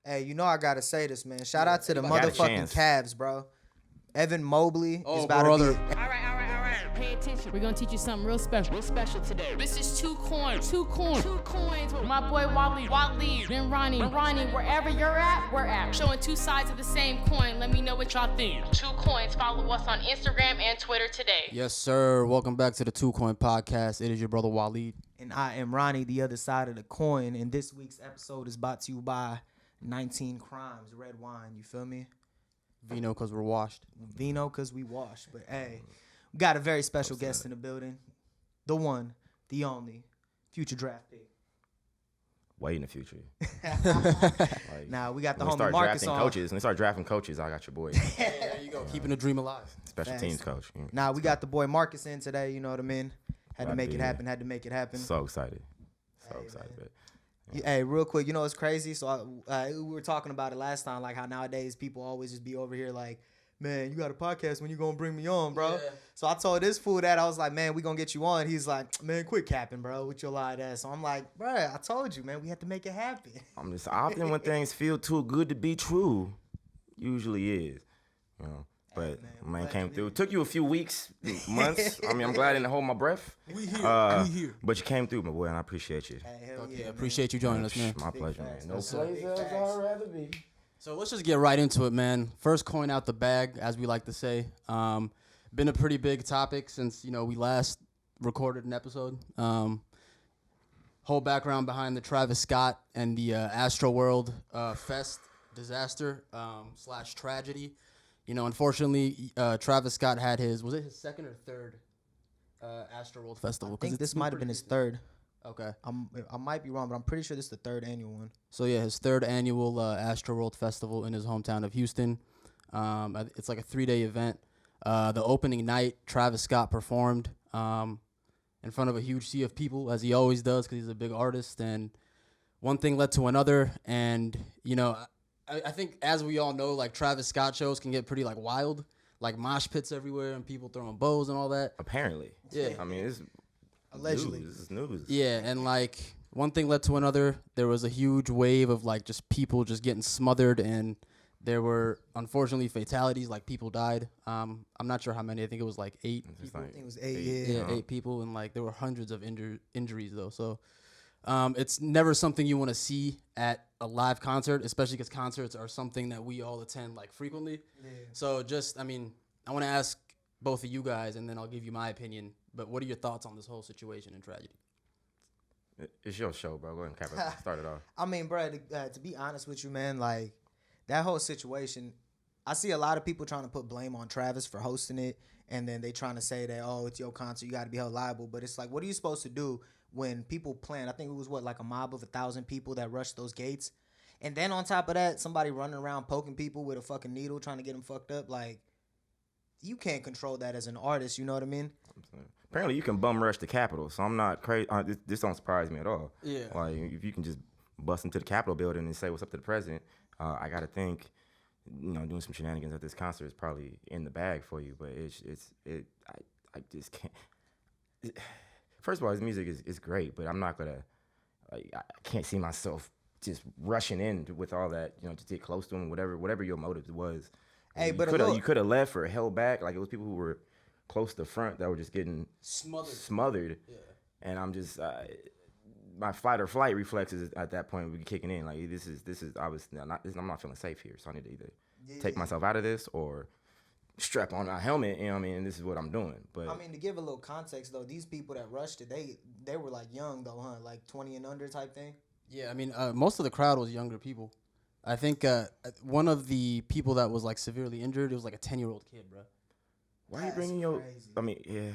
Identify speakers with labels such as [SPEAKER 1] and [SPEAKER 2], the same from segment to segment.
[SPEAKER 1] Hey, you know I gotta say this, man. Shout out to the motherfucking Cavs, bro. Evan Mobley is about to be.
[SPEAKER 2] All right. Pay attention. We're gonna teach you something real special today. This is two coins with my boy Wally, then Ronnie, wherever you're at, we're at. Showing two sides of the same coin. Let me know what y'all think. 2 Coins. Follow us on Instagram and Twitter today.
[SPEAKER 3] Yes, sir. Welcome back to the 2 Coin Podcast. It is your brother Waleed.
[SPEAKER 1] And I am Ronnie, the other side of the coin. And this week's episode is brought to you by 19 Crimes, red wine. You feel me?
[SPEAKER 3] Vino, because we're washed.
[SPEAKER 1] Vino, because we washed. But hey, we got a very special guest in the building. The one, the only, future draft pick.
[SPEAKER 4] Way in the future.
[SPEAKER 1] Now we got the
[SPEAKER 4] homie
[SPEAKER 1] Marcus on.
[SPEAKER 4] When they start drafting coaches, I got your boy.
[SPEAKER 3] Yeah, there you go. Keeping the dream alive.
[SPEAKER 4] Special teams coach. Yeah.
[SPEAKER 1] Now we got the boy Marcus in today. You know what I mean? Had to make it happen.
[SPEAKER 4] So excited. So excited.
[SPEAKER 1] Hey, real quick, you know what's crazy? So we were talking about it last time, like how nowadays people always just be over here like, man, you got a podcast, when you gonna bring me on, bro? Yeah. So I told this fool that, I was like, man, we gonna get you on. He's like, man, quit capping, bro, with your lied ass. So I'm like, bro, I told you, man, we had to make it happen.
[SPEAKER 4] I'm just often when things feel too good to be true, usually is, you know. But man came through. Took you a few weeks, months. I mean, I'm glad I didn't hold my breath.
[SPEAKER 3] We here.
[SPEAKER 4] But you came through, my boy, and I appreciate you.
[SPEAKER 1] Hey, hell
[SPEAKER 3] yeah, appreciate you joining us, man.
[SPEAKER 4] My pleasure, man. No place else I'd rather be.
[SPEAKER 3] So let's just get right into it, man. First coin out the bag, as we like to say. Been a pretty big topic since, you know, we last recorded an episode. Whole background behind the Travis Scott and the Astroworld Fest disaster / tragedy. You know, unfortunately, Travis Scott had his second or third Astroworld Festival?
[SPEAKER 1] I think this might have been his third.
[SPEAKER 3] Okay.
[SPEAKER 1] I might be wrong, but I'm pretty sure this is the third annual one.
[SPEAKER 3] So, yeah, his third annual Astroworld Festival in his hometown of Houston. It's like a 3-day event. The opening night, Travis Scott performed in front of a huge sea of people, as he always does, because he's a big artist. And one thing led to another. And, you know, I think, as we all know, like, Travis Scott shows can get pretty, like, wild. Like, mosh pits everywhere and people throwing bows and all that.
[SPEAKER 4] Apparently.
[SPEAKER 3] Yeah.
[SPEAKER 4] I mean, it's
[SPEAKER 1] allegedly.
[SPEAKER 4] This is news.
[SPEAKER 3] Yeah, and, like, one thing led to another. There was a huge wave of, like, just people just getting smothered, and there were, unfortunately, fatalities. Like, people died. I'm not sure how many. I think it was, like, 8 people.
[SPEAKER 1] I think it was 8,
[SPEAKER 3] Yeah, 8 people, and, like, there were hundreds of injuries, though. So it's never something you want to see at a live concert, especially because concerts are something that we all attend, like, frequently. Yeah. So just, I mean, I want to ask both of you guys, and then I'll give you my opinion. But what are your thoughts on this whole situation and tragedy?
[SPEAKER 4] It's your show, bro. Go ahead and cap it. Start it off.
[SPEAKER 1] I mean, bro, to be honest with you, man, like, that whole situation, I see a lot of people trying to put blame on Travis for hosting it, and then they trying to say that, oh, it's your concert, you got to be held liable. But it's like, what are you supposed to do when people plan? I think it was, like a mob of 1,000 people that rushed those gates. And then on top of that, somebody running around poking people with a fucking needle trying to get them fucked up. Like, you can't control that as an artist, you know what I mean?
[SPEAKER 4] Apparently, you can bum rush the Capitol, so I'm not crazy. This don't surprise me at all.
[SPEAKER 3] Yeah.
[SPEAKER 4] Like, if you can just bust into the Capitol building and say what's up to the president, I got to think, you know, doing some shenanigans at this concert is probably in the bag for you. But I just can't. First of all, his music is great, but I'm not gonna. I can't see myself just rushing in with all that, you know, to get close to him, whatever your motive was.
[SPEAKER 1] Hey, but
[SPEAKER 4] you could have left or held back. Like, it was people who were close to the front that were just getting smothered. Yeah. And I'm just my fight or flight reflexes at that point would be kicking in. Like, this is I'm not feeling safe here, so I need to either take myself out of this or strap on a helmet, you know what I mean, and this is what I'm doing. But
[SPEAKER 1] I mean, to give a little context though, these people that rushed it, they were like young though, huh? Like 20 and under type thing.
[SPEAKER 3] Yeah, I mean, most of the crowd was younger people. I think one of the people that was, like, severely injured, it was like a 10-year-old kid, bro.
[SPEAKER 4] Why are you bringing your?
[SPEAKER 1] Crazy.
[SPEAKER 4] I mean, yeah.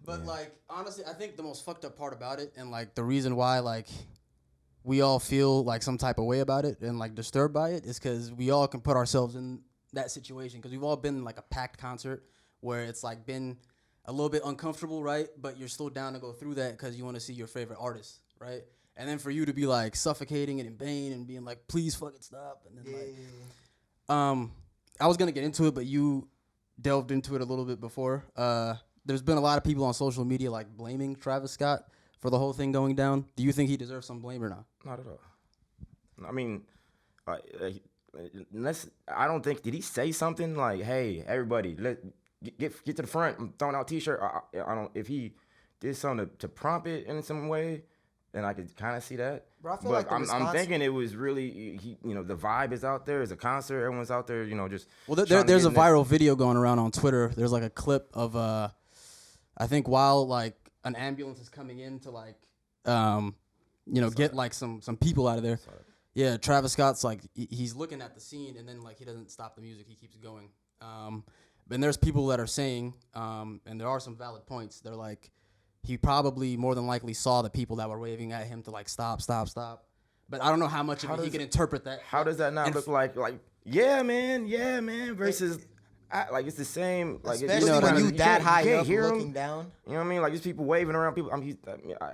[SPEAKER 3] But like, honestly, I think the most fucked up part about it, and like the reason why like we all feel like some type of way about it and like disturbed by it, is because we all can put ourselves in that situation. Because we've all been in like a packed concert where it's like been a little bit uncomfortable, right? But you're still down to go through that because you want to see your favorite artist, right? And then for you to be like suffocating and in pain and being like, please fucking stop, and then I was gonna get into it, but you delved into it a little bit before. There's been a lot of people on social media like blaming Travis Scott for the whole thing going down. Do you think he deserves some blame or not?
[SPEAKER 4] Not at all. I mean, I don't think, did he say something like, "Hey, everybody, get to the front. I'm throwing out T-shirt." I don't. If he did something to prompt it in some way, then I could kind of see that.
[SPEAKER 1] Bro, I feel
[SPEAKER 4] But
[SPEAKER 1] like
[SPEAKER 4] I'm thinking it was really, the vibe is out there. It's a concert. Everyone's out there, just.
[SPEAKER 3] Well,
[SPEAKER 4] trying to
[SPEAKER 3] there's a
[SPEAKER 4] get in
[SPEAKER 3] viral video going around on Twitter. There's like a clip of I think while like an ambulance is coming in to like get like some people out of there. Yeah, Travis Scott's like he's looking at the scene and then like he doesn't stop the music. He keeps going. And there's people that are saying, and there are some valid points. They're like, he probably more than likely saw the people that were waving at him to like stop. But I don't know how much of it he can interpret that.
[SPEAKER 4] How does that not look like yeah, man, versus like it's the same. Like
[SPEAKER 1] Especially when you that high
[SPEAKER 4] you can't
[SPEAKER 1] up
[SPEAKER 4] hear
[SPEAKER 1] looking
[SPEAKER 4] him.
[SPEAKER 1] down.
[SPEAKER 4] You know what I mean? Like there's people waving around people.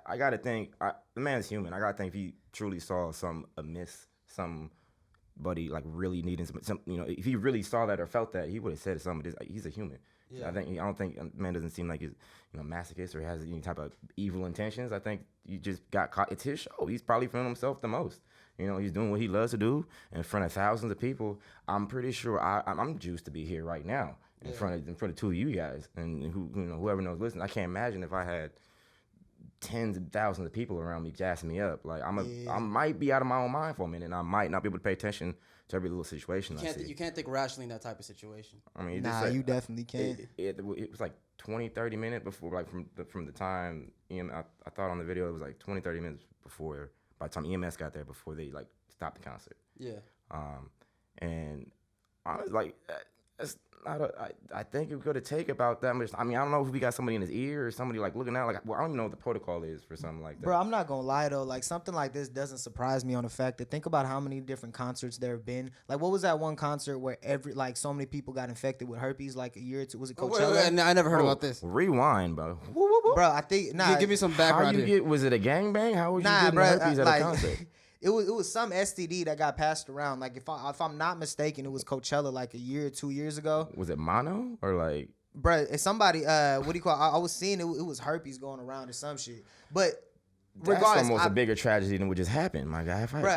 [SPEAKER 4] I gotta think. The man's human. I gotta think if he truly saw some amiss, somebody like really needing some. If he really saw that or felt that, he would have said something. He's a human. Yeah. I don't think a man doesn't seem like he's masochist or has any type of evil intentions. I think you just got caught. It's his show. He's probably feeling himself the most. He's doing what he loves to do in front of thousands of people. I'm pretty sure I'm juiced to be here right now in front of two of you guys and whoever knows listen. I can't imagine if I had tens of thousands of people around me gassing me up. Like I might be out of my own mind for a minute, and I might not be able to pay attention to every little situation I see.
[SPEAKER 3] You can't think rationally in that type of situation.
[SPEAKER 4] I mean,
[SPEAKER 1] you definitely can't.
[SPEAKER 4] It was like 20, 30 minutes before, like from the time I thought on the video it was like 20, 30 minutes before. By the time EMS got there, before they like stopped the concert. Yeah. And I was like, that's not I think it could take about that much. I mean, I don't know if we got somebody in his ear or somebody like looking out. Like, I don't even know what the protocol is for something like that.
[SPEAKER 1] Bro, I'm not gonna lie though. Like something like this doesn't surprise me on the fact that think about how many different concerts there have been. Like, what was that one concert where so many people got infected with herpes like a year or two? Was it Coachella?
[SPEAKER 3] Wait, I never heard about this.
[SPEAKER 4] Rewind, bro.
[SPEAKER 1] Bro, I think
[SPEAKER 3] give me some background.
[SPEAKER 4] Was it a gangbang? How was you getting herpes at a concert?
[SPEAKER 1] It was some STD that got passed around. Like if I'm not mistaken, it was Coachella like a year or 2 years ago.
[SPEAKER 4] Was it mono or like?
[SPEAKER 1] Bro, it's somebody. What do you call? I was seeing it was herpes going around or some shit. But regardless,
[SPEAKER 4] that's almost a bigger tragedy than what just happened, my guy.
[SPEAKER 1] Bro,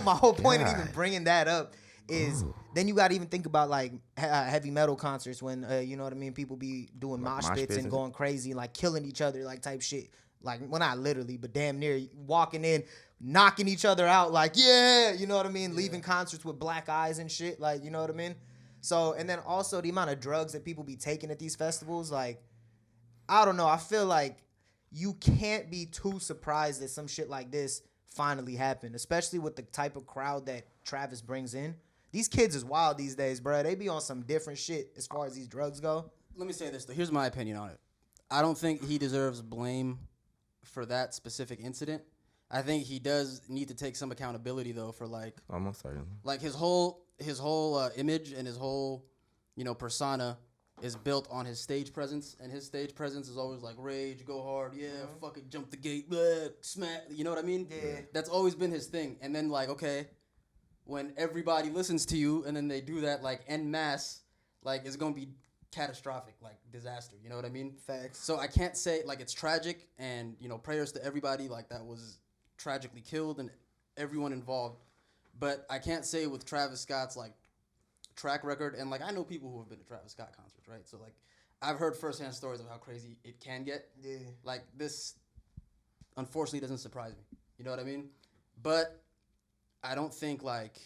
[SPEAKER 1] my whole point of even bringing that up is then you got to even think about like heavy metal concerts when you know what I mean. People be doing mosh pits and going crazy, like killing each other, like type shit. Like, well, not literally, but damn near walking in, knocking each other out, like, yeah, you know what I mean? Yeah. Leaving concerts with black eyes and shit, like, you know what I mean? So, and then also the amount of drugs that people be taking at these festivals, like, I don't know. I feel like you can't be too surprised that some shit like this finally happened, especially with the type of crowd that Travis brings in. These kids is wild these days, bro. They be on some different shit as far as these drugs go.
[SPEAKER 3] Let me say this, though. Here's my opinion on it. I don't think he deserves blame for that specific incident. I think he does need to take some accountability though for like
[SPEAKER 4] almost certainly.
[SPEAKER 3] Like his whole image and his whole persona is built on his stage presence, and his stage presence is always like rage, go hard, fucking jump the gate, smack, you know what I mean? Yeah. That's always been his thing. And then like, okay, when everybody listens to you and then they do that like en masse, like it's gonna be catastrophic, like disaster, you know what I mean?
[SPEAKER 1] Facts.
[SPEAKER 3] So I can't say, like, it's tragic, and prayers to everybody like that was tragically killed and everyone involved, but I can't say with Travis Scott's like track record, and like I know people who have been to Travis Scott concerts, right? So like I've heard firsthand stories of how crazy it can get. Yeah. Like this unfortunately doesn't surprise me, you know what I mean? But I don't think like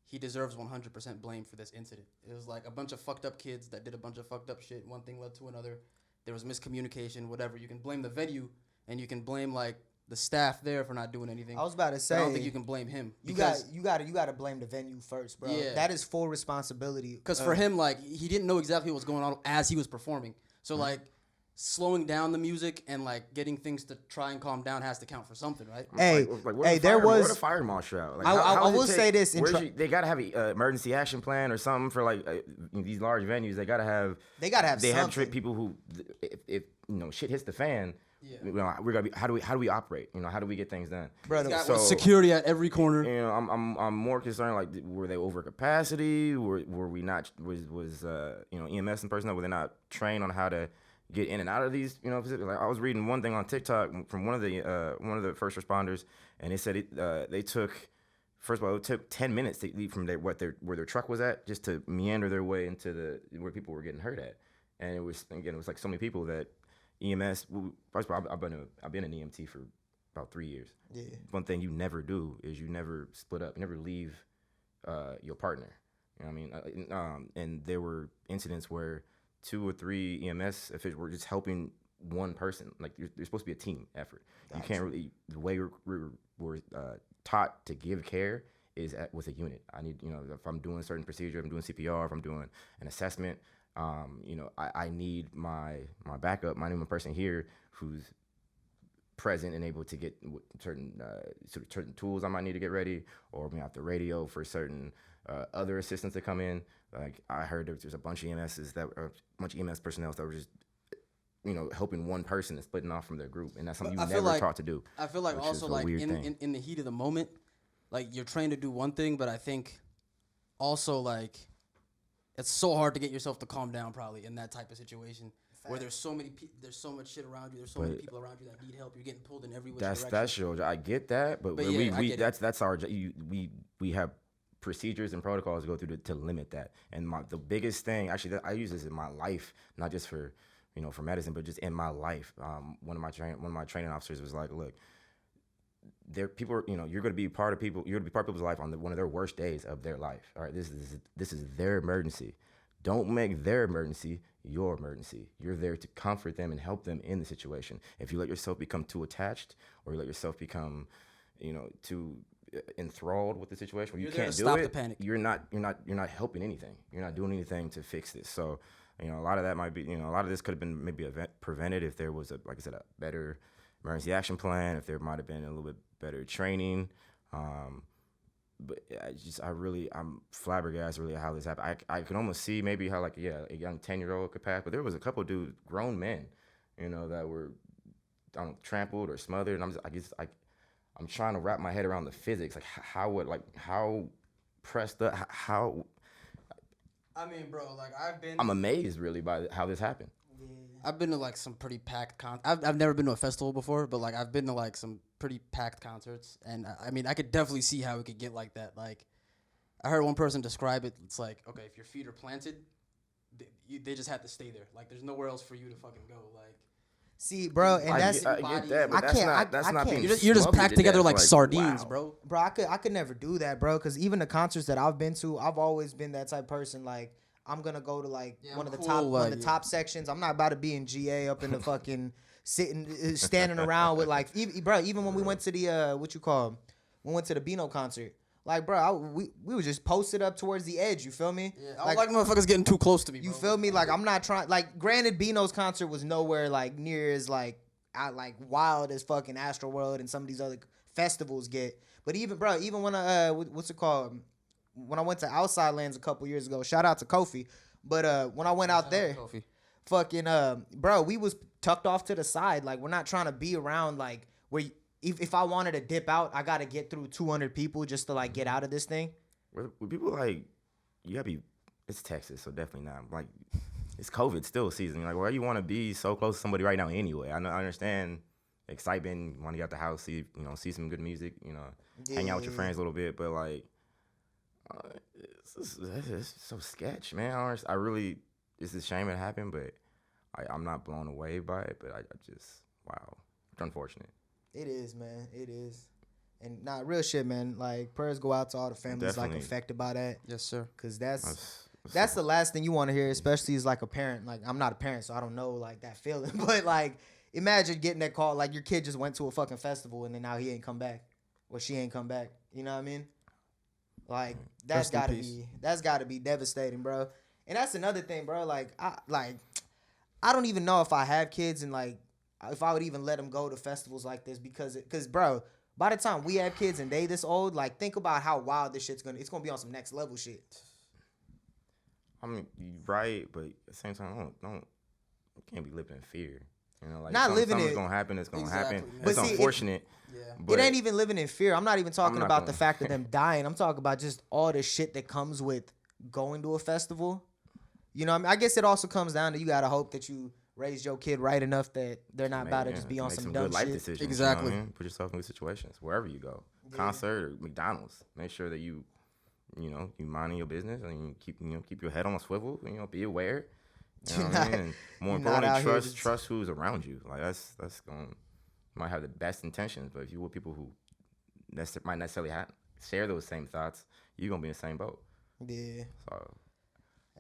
[SPEAKER 3] he deserves 100% blame for this incident. It was like a bunch of fucked up kids that did a bunch of fucked up shit. One thing led to another. There was miscommunication, whatever. You can blame the venue, and you can blame like the staff there for not doing anything.
[SPEAKER 1] I was about to say,
[SPEAKER 3] I don't think you can blame him.
[SPEAKER 1] You got to blame the venue first, bro. Yeah. That is full responsibility.
[SPEAKER 3] Because for him, like he didn't know exactly what was going on as he was performing. So like slowing down the music and like getting things to try and calm down has to count for something, right?
[SPEAKER 1] There was
[SPEAKER 4] a fire marshal out. Like,
[SPEAKER 1] I will say this:
[SPEAKER 4] they gotta have an emergency action plan or something for like these large venues. They gotta have. They have trick people who, if shit hits the fan. Yeah. We're gonna be. How do we operate? How do we get things done?
[SPEAKER 3] So security at every corner.
[SPEAKER 4] I'm more concerned. Like, were they over capacity? Were we not? Was EMS and personnel, were they not trained on how to get in and out of these, like I was reading one thing on TikTok from one of the first responders, and they said they took first of all, it took 10 minutes to leave from where their truck was at, just to meander their way into where people were getting hurt at. And it was like so many people that EMS. First of all, I've been an EMT for about 3 years.
[SPEAKER 1] Yeah.
[SPEAKER 4] One thing you never do is you never split up. You never leave your partner. You know what I mean? And there were incidents where 2 or 3 EMS officials were just helping one person. Like you're supposed to be a team effort. Gotcha. You can't really, the way we're taught to give care is with a unit. I need, if I'm doing a certain procedure, if I'm doing CPR, if I'm doing an assessment, I need my backup. I need my person here who's present and able to get certain tools I might need to get ready, or me off the radio for certain other assistants that come in. Like I heard there's a bunch of EMS personnel that were just helping one person and splitting off from their group, and that's something you never taught to do.
[SPEAKER 3] I feel like also like in the heat of the moment, like you're trained to do one thing, but I think also like it's so hard to get yourself to calm down probably in that type of situation. Where there's so much shit around you, there's so many people around you that need help. You're getting pulled in every which direction. That's your. I get that, but that's our. We have procedures and protocols to go through to limit that. And the biggest thing, actually, I use this in my life, not just for for medicine, but just in my life. One of my training officers was like, look, people are, you're going to be part of people's life on one of their worst days of their life. All right, this is their emergency. Don't make their emergency your emergency. You're there to comfort them and help them in the situation. If you let yourself become too attached, or you let yourself become, too enthralled with the situation where you can't do it, you're not helping anything. You're not doing anything to fix this. So, a lot of that might be, a lot of this could have been maybe prevented if there was a better emergency action plan, if there might have been a little bit better training. But I'm flabbergasted really how this happened. I can almost see maybe how a young 10-year-old could pass, but there was a couple of dudes, grown men, that were trampled or smothered, and I'm trying to wrap my head around the physics, how pressed up, how. I mean, bro,
[SPEAKER 4] I'm amazed really by how this happened.
[SPEAKER 3] I've been to some pretty packed I've never been to a festival before, but I've been to some pretty packed concerts, and I mean I could definitely see how it could get like that. I heard one person describe it. It's like, okay, if your feet are planted, they just have to stay there. There's nowhere else for you to fucking go.
[SPEAKER 1] See, bro, and
[SPEAKER 4] I get that, but that's not being.
[SPEAKER 3] You're just packed together like sardines, wow. Bro.
[SPEAKER 1] Bro, I could never do that, bro. Because even the concerts that I've been to, I've always been that type of person. I'm gonna go to one of the top sections. I'm not about to be in GA up in the fucking standing around with even when we went to the we went to the Beano concert. We were just posted up towards the edge. You feel me?
[SPEAKER 3] Yeah, I don't like motherfuckers getting too close to me. Bro.
[SPEAKER 1] You feel me? I'm not trying. Granted, Beano's concert was nowhere near as wild as fucking Astroworld and some of these other festivals get. But even when what's it called? When I went to Outside Lands a couple years ago, shout out to Kofi. But when I went out there, fucking bro, we was tucked off to the side. We're not trying to be around where if I wanted to dip out, I gotta get through 200 people just to get out of this thing.
[SPEAKER 4] Were people you gotta be? It's Texas, so definitely not. It's COVID still season. Where you want to be so close to somebody right now anyway. I understand excitement. You want to get out the house, see some good music. Hang out with your friends a little bit, but it's so sketch, man. I really, it's a shame it happened, but I'm not blown away by it. But I just, wow, it's unfortunate.
[SPEAKER 1] It is, man. It is. And real shit, man. Prayers go out to all the families
[SPEAKER 4] Definitely.
[SPEAKER 1] Affected by that.
[SPEAKER 3] Yes, sir.
[SPEAKER 1] Because that's the last thing you want to hear, especially as a parent. I'm not a parent, so I don't know that feeling. But imagine getting that call your kid just went to a fucking festival and then now he ain't come back or she ain't come back. You know what I mean? That's gotta be devastating, bro. And that's another thing, bro. I don't even know if I have kids and if I would even let them go to festivals like this because bro, by the time we have kids and they this old, think about how wild this shit's it's gonna be on some next level shit.
[SPEAKER 4] I mean, you're right, but at the same time, you can't be living in fear.
[SPEAKER 1] Something's
[SPEAKER 4] gonna happen. It's gonna
[SPEAKER 3] exactly,
[SPEAKER 4] happen.
[SPEAKER 3] Man.
[SPEAKER 4] It's unfortunate.
[SPEAKER 1] It ain't even living in fear. I'm not even talking about the fact of them dying. I'm talking about just all the shit that comes with going to a festival. I guess it also comes down to you gotta hope that you raise your kid right enough that they're not about to just be on some dumb
[SPEAKER 4] good life
[SPEAKER 1] shit.
[SPEAKER 4] decisions.
[SPEAKER 3] Exactly.
[SPEAKER 4] Put yourself in good situations wherever you go. concert or McDonald's. Make sure that you minding your business and you keep your head on a swivel. Be aware. You know what I mean? And more importantly, trust who's around you. Like that's going. You might have the best intentions, but if you with people who might necessarily share those same thoughts, you're gonna be in the same boat.
[SPEAKER 1] Yeah.
[SPEAKER 4] So.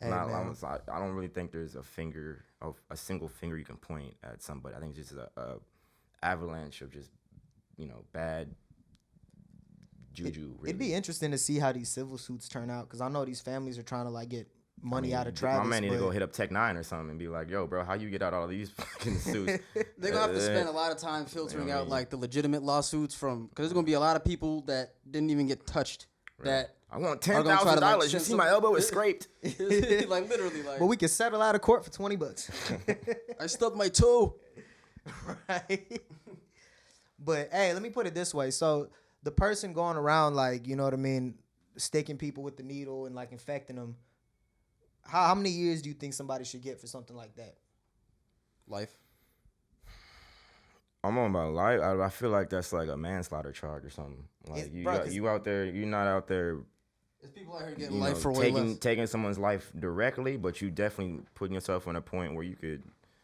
[SPEAKER 1] Hey,
[SPEAKER 4] I don't really think there's a single finger you can point at somebody. I think it's just a avalanche of just bad juju. Really.
[SPEAKER 1] It'd be interesting to see how these civil suits turn out, because I know these families are trying to get money out of Travis.
[SPEAKER 4] My man need to go hit up Tech 9 or something and be like, "Yo, bro, how you get out all these fucking suits?"
[SPEAKER 3] They're gonna have to spend a lot of time filtering out the legitimate lawsuits because there's gonna be a lot of people that didn't even get touched. Right. That
[SPEAKER 4] I want $10,000. You see my elbow is scraped.
[SPEAKER 3] Literally.
[SPEAKER 1] But we can settle out of court for $20.
[SPEAKER 3] I stubbed my toe.
[SPEAKER 1] Right. But hey, let me put it this way. So the person going around sticking people with the needle and infecting them. How many years do you think somebody should get for something like that?
[SPEAKER 3] Life.
[SPEAKER 4] I'm on my life. I feel like that's like a manslaughter charge or something. You out there. You're not out there.
[SPEAKER 3] There's people out here getting life for way less.
[SPEAKER 4] Taking someone's life directly, but you definitely putting yourself in a point where you could.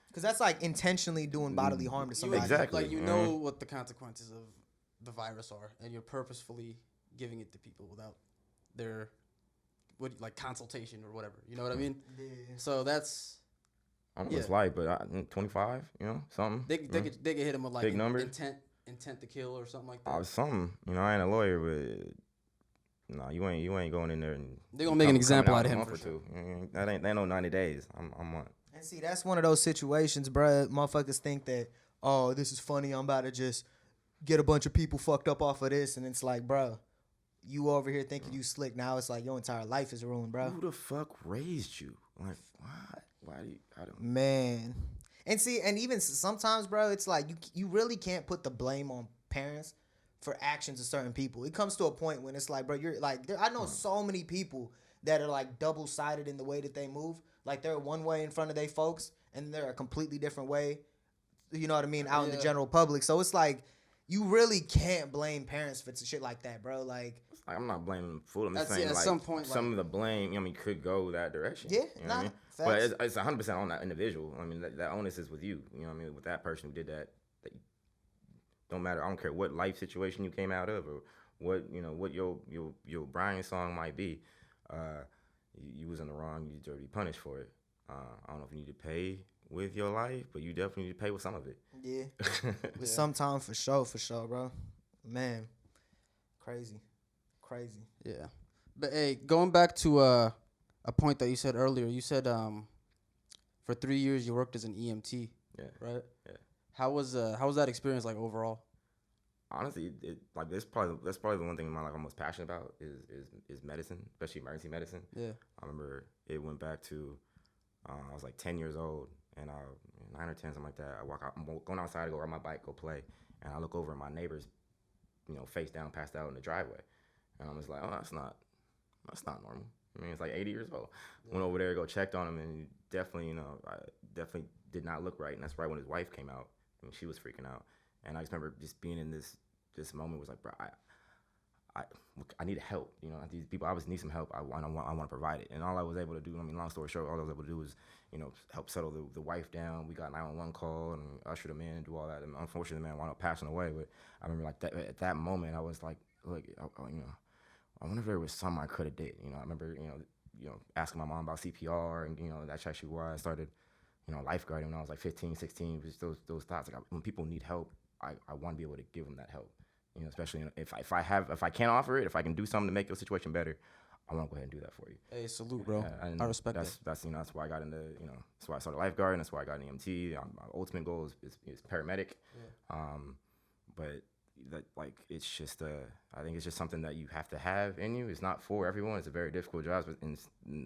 [SPEAKER 1] Because that's intentionally doing bodily harm to somebody.
[SPEAKER 4] Exactly.
[SPEAKER 3] You know what the consequences of the virus are, and you're purposefully giving it to people without their consultation or whatever. You know what I mean? Yeah. So that's.
[SPEAKER 4] I don't know what it's like, but 25, something.
[SPEAKER 3] They could hit him with
[SPEAKER 4] big numbers.
[SPEAKER 3] Intent to kill or something like that.
[SPEAKER 4] Something. I ain't a lawyer, but no, you ain't going in there and
[SPEAKER 3] they're gonna make an example out of him for sure.
[SPEAKER 4] That ain't no 90 days. I'm on.
[SPEAKER 1] And see, that's one of those situations, bruh. Motherfuckers think that, oh, this is funny. I'm about to just get a bunch of people fucked up off of this, and it's like, bruh, you over here thinking you slick. Now it's like your entire life is ruined, bruh.
[SPEAKER 4] Who the fuck raised you? Like, what? Why do you? I don't.
[SPEAKER 1] Man, and see, and even sometimes, bro, it's like you really can't put the blame on parents for actions of certain people. It comes to a point when it's like, bro, you're like, I know so many people that are double sided in the way that they move. Like they're one way in front of their folks, and they're a completely different way. You know what I mean? Out in the general public. So it's like you really can't blame parents for shit like that, bro.
[SPEAKER 4] I'm not blaming fool. I'm just saying, at some point, some of the blame, could go that direction.
[SPEAKER 1] Yeah,
[SPEAKER 4] you know what I mean? But it's 100% on that individual. I mean, that onus is with you. You know what I mean? With that person who did that, don't matter. I don't care what life situation you came out of or what your Brian song might be. You was in the wrong. You deserve to be punished for it. I don't know if you need to pay with your life, but you definitely need to pay with some of it.
[SPEAKER 1] Yeah, sometime for sure, bro. Man, crazy.
[SPEAKER 3] Yeah, but hey, going back to a point that you said earlier, you said for 3 years you worked as an EMT.
[SPEAKER 4] Yeah.
[SPEAKER 3] Right.
[SPEAKER 4] Yeah.
[SPEAKER 3] How was that experience overall?
[SPEAKER 4] Honestly, that's probably the one thing in my life I'm most passionate about is medicine, especially emergency medicine.
[SPEAKER 3] Yeah.
[SPEAKER 4] I remember it went back to I was 10 years old, and 9 or 10, something like that. I'm going outside to go ride my bike, go play, and I look over and my neighbor's face down, passed out in the driveway. And I was like, oh, that's not normal. I mean, it's 80 years old. Yeah. Went over there, checked on him, and definitely, I definitely did not look right. And that's right when his wife came out. I mean, she was freaking out. And I just remember just being in this moment was like, bro, I need help. These people obviously need some help. I want to provide it. And all I was able to do, long story short, all I was able to do was, help settle the wife down. We got a 911 call and ushered him in and do all that. And unfortunately, the man wound up passing away. But I remember at that moment, I was like, look, I wonder if there was something I could have did. I remember, asking my mom about CPR and, that's actually why I started, lifeguarding when I was 15, 16. Just those thoughts. When people need help, I want to be able to give them that help. Especially if I can't offer it, if I can do something to make your situation better, I want to go ahead and do that for you.
[SPEAKER 3] Hey, salute, bro. I respect that.
[SPEAKER 4] That's why I got into, that's why I started lifeguarding. That's why I got an EMT. My ultimate goal is paramedic. Yeah. But that it's just I think it's just something that you have to have in you. It's not for everyone. It's a very difficult job, and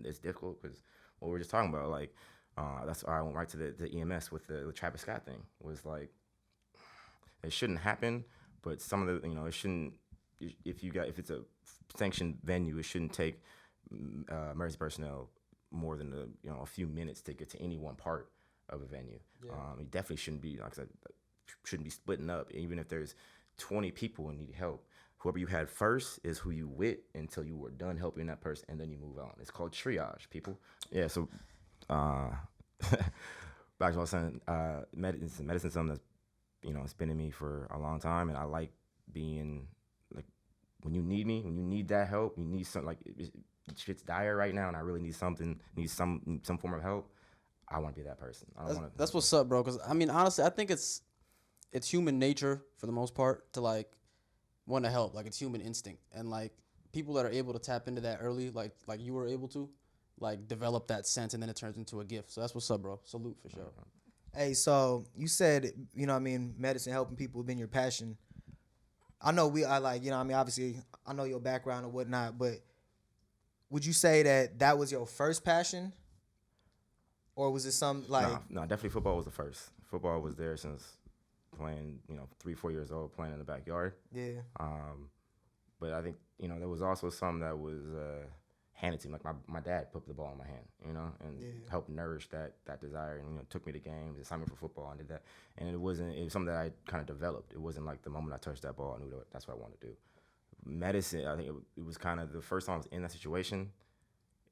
[SPEAKER 4] it's difficult because what we were just talking about. That's why I went right to the EMS with the Travis Scott thing. Was it shouldn't happen, but some of the it shouldn't. If it's a sanctioned venue, it shouldn't take emergency personnel more than a few minutes to get to any one part of a venue. Yeah. It definitely shouldn't be, like I said, shouldn't be splitting up. Even if there's 20 people who need help, whoever you had first is who you with until you were done helping that person, and then you move on. It's called triage, people. Yeah. So, back to what I was saying, medicine's something that's, it's been in me for a long time, and I like being like, when you need me, when you need that help, you need something, like shit's dire right now, and I really need some form of help. I want to be that person.
[SPEAKER 3] That's what's up, bro. Because I mean, honestly, I think it's human nature for the most part to like want to help. Like, it's human instinct, and like people that are able to tap into that early, like you were able to, like, develop that sense, and then it turns into a gift. So that's what's up, bro. Salute for sure.
[SPEAKER 1] Hey, so you said, medicine, helping people has been your passion. I know obviously I know your background and whatnot, but would you say that was your first passion? Or was it some like...
[SPEAKER 4] No, definitely football was the first. Football was there since playing, 3-4 years old, playing in the backyard.
[SPEAKER 1] Yeah.
[SPEAKER 4] But I think, there was also some that was handed to me. Like my dad put the ball in my hand, and helped nourish that desire, and, took me to games, assigned me for football, and did that. And it was something that I kind of developed. It wasn't like the moment I touched that ball, I knew that's what I wanted to do. Medicine, I think it was kind of the first time I was in that situation,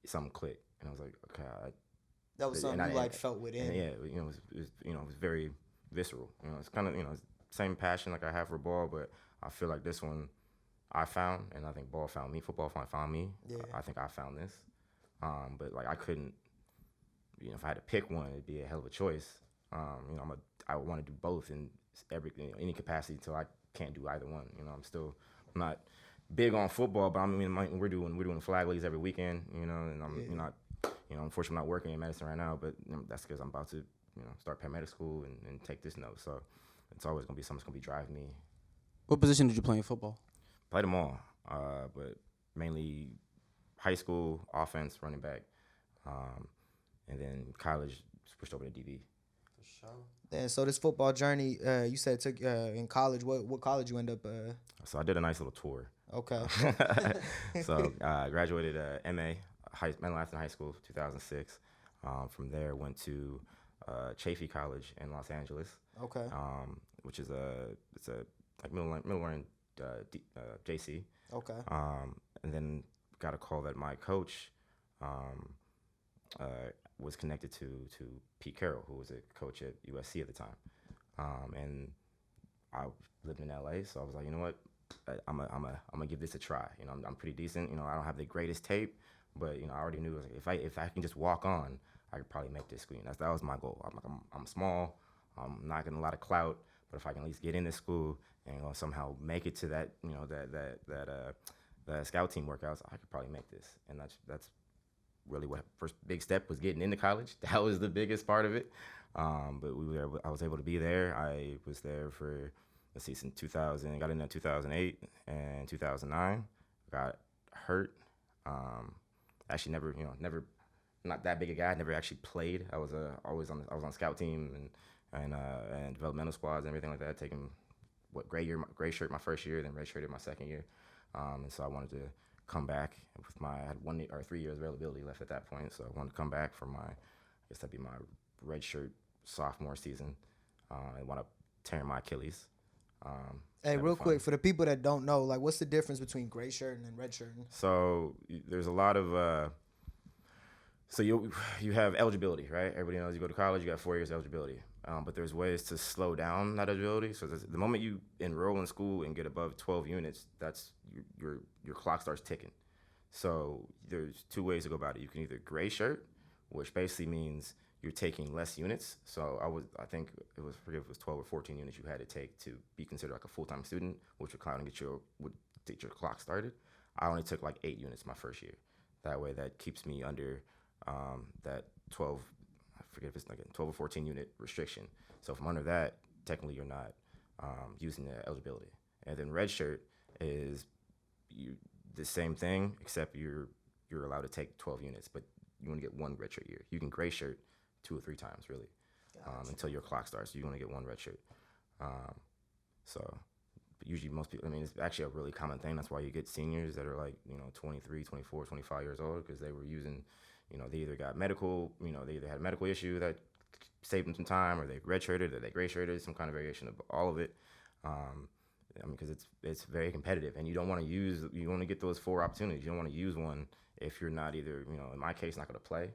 [SPEAKER 4] something clicked. And I was like, okay,
[SPEAKER 1] that was something felt within.
[SPEAKER 4] And it was very visceral. It's kind of, same passion like I have for ball, but I feel like this one I found, and I think ball found me. Football found me. Yeah. I think I found this. But like I couldn't, if I had to pick one, it'd be a hell of a choice. I want to do both in any capacity until I can't do either one. I'm not big on football, but we're doing flag leagues every weekend, and I'm not. Unfortunately, I'm not working in medicine right now, but that's because I'm about to, start paramedic school and take this note. So it's always going to be something that's going to be driving me.
[SPEAKER 3] What position did you play in football?
[SPEAKER 4] Played them all, but mainly high school, offense, running back, and then college, switched over to DB.
[SPEAKER 3] For sure.
[SPEAKER 1] And so this football journey, you said took in college. What college you end up?
[SPEAKER 4] So I did a nice little tour.
[SPEAKER 1] Okay.
[SPEAKER 4] So I graduated MA. Manhattan High School, 2006. From there, went to Chaffee College in Los Angeles.
[SPEAKER 1] Okay.
[SPEAKER 4] Which is like middle learning JC.
[SPEAKER 1] Okay.
[SPEAKER 4] And then got a call that my coach was connected to Pete Carroll, who was a coach at USC at the time. And I lived in LA, so I was like, you know what, I'm gonna give this a try. I'm pretty decent. I don't have the greatest tape. But I already knew if I can just walk on, I could probably make this school. That was my goal. I'm small, I'm not getting a lot of clout, but if I can at least get in this school and somehow make it to that that scout team workouts, I could probably make this. And that's really what first big step was, getting into college. That was the biggest part of it. But I was able to be there. I was there for since 2000. Got in there 2008 and 2009. Got hurt. Actually, never, not that big a guy. Never actually played. I was always on scout team and developmental squads and everything like that. Taking gray shirt my first year, then red shirted my second year, and so I wanted to come back with I had 1 or 3 years availability left at that point. So I wanted to come back for I guess that'd be my red shirt sophomore season. I wound up tearing my Achilles.
[SPEAKER 1] Hey, real quick, for the people that don't know, like, what's the difference between gray shirt and red shirt?
[SPEAKER 4] So there's a lot of so you have eligibility, right? Everybody knows you go to college, you got 4 years eligibility. But there's ways to slow down that eligibility. So the moment you enroll in school and get above 12 units, that's your clock starts ticking. So there's 2 ways to go about it. You can either gray shirt, which basically means you're taking less units. So I think it was 12 or 14 units you had to take to be considered like a full-time student, which would get your clock started. I only took like 8 units my first year. That way, that keeps me under that 12. I forget if it's like a 12 or 14 unit restriction. So if I'm under that, technically you're not using the eligibility. And then red shirt is the same thing, except you're allowed to take 12 units, but you want to get 1 red shirt year. You can gray shirt 2 or 3 times really, until your clock starts. You want to get 1 red shirt. But usually most people, it's actually a really common thing. That's why you get seniors that are like, 23, 24, 25 years old, because they were using, they either got medical, they either had a medical issue that saved them some time, or they red shirted, or they gray shirted, some kind of variation of all of it. I mean, because it's very competitive, and you want to get those 4 opportunities. You don't want to use one if you're not either, in my case, not going to play,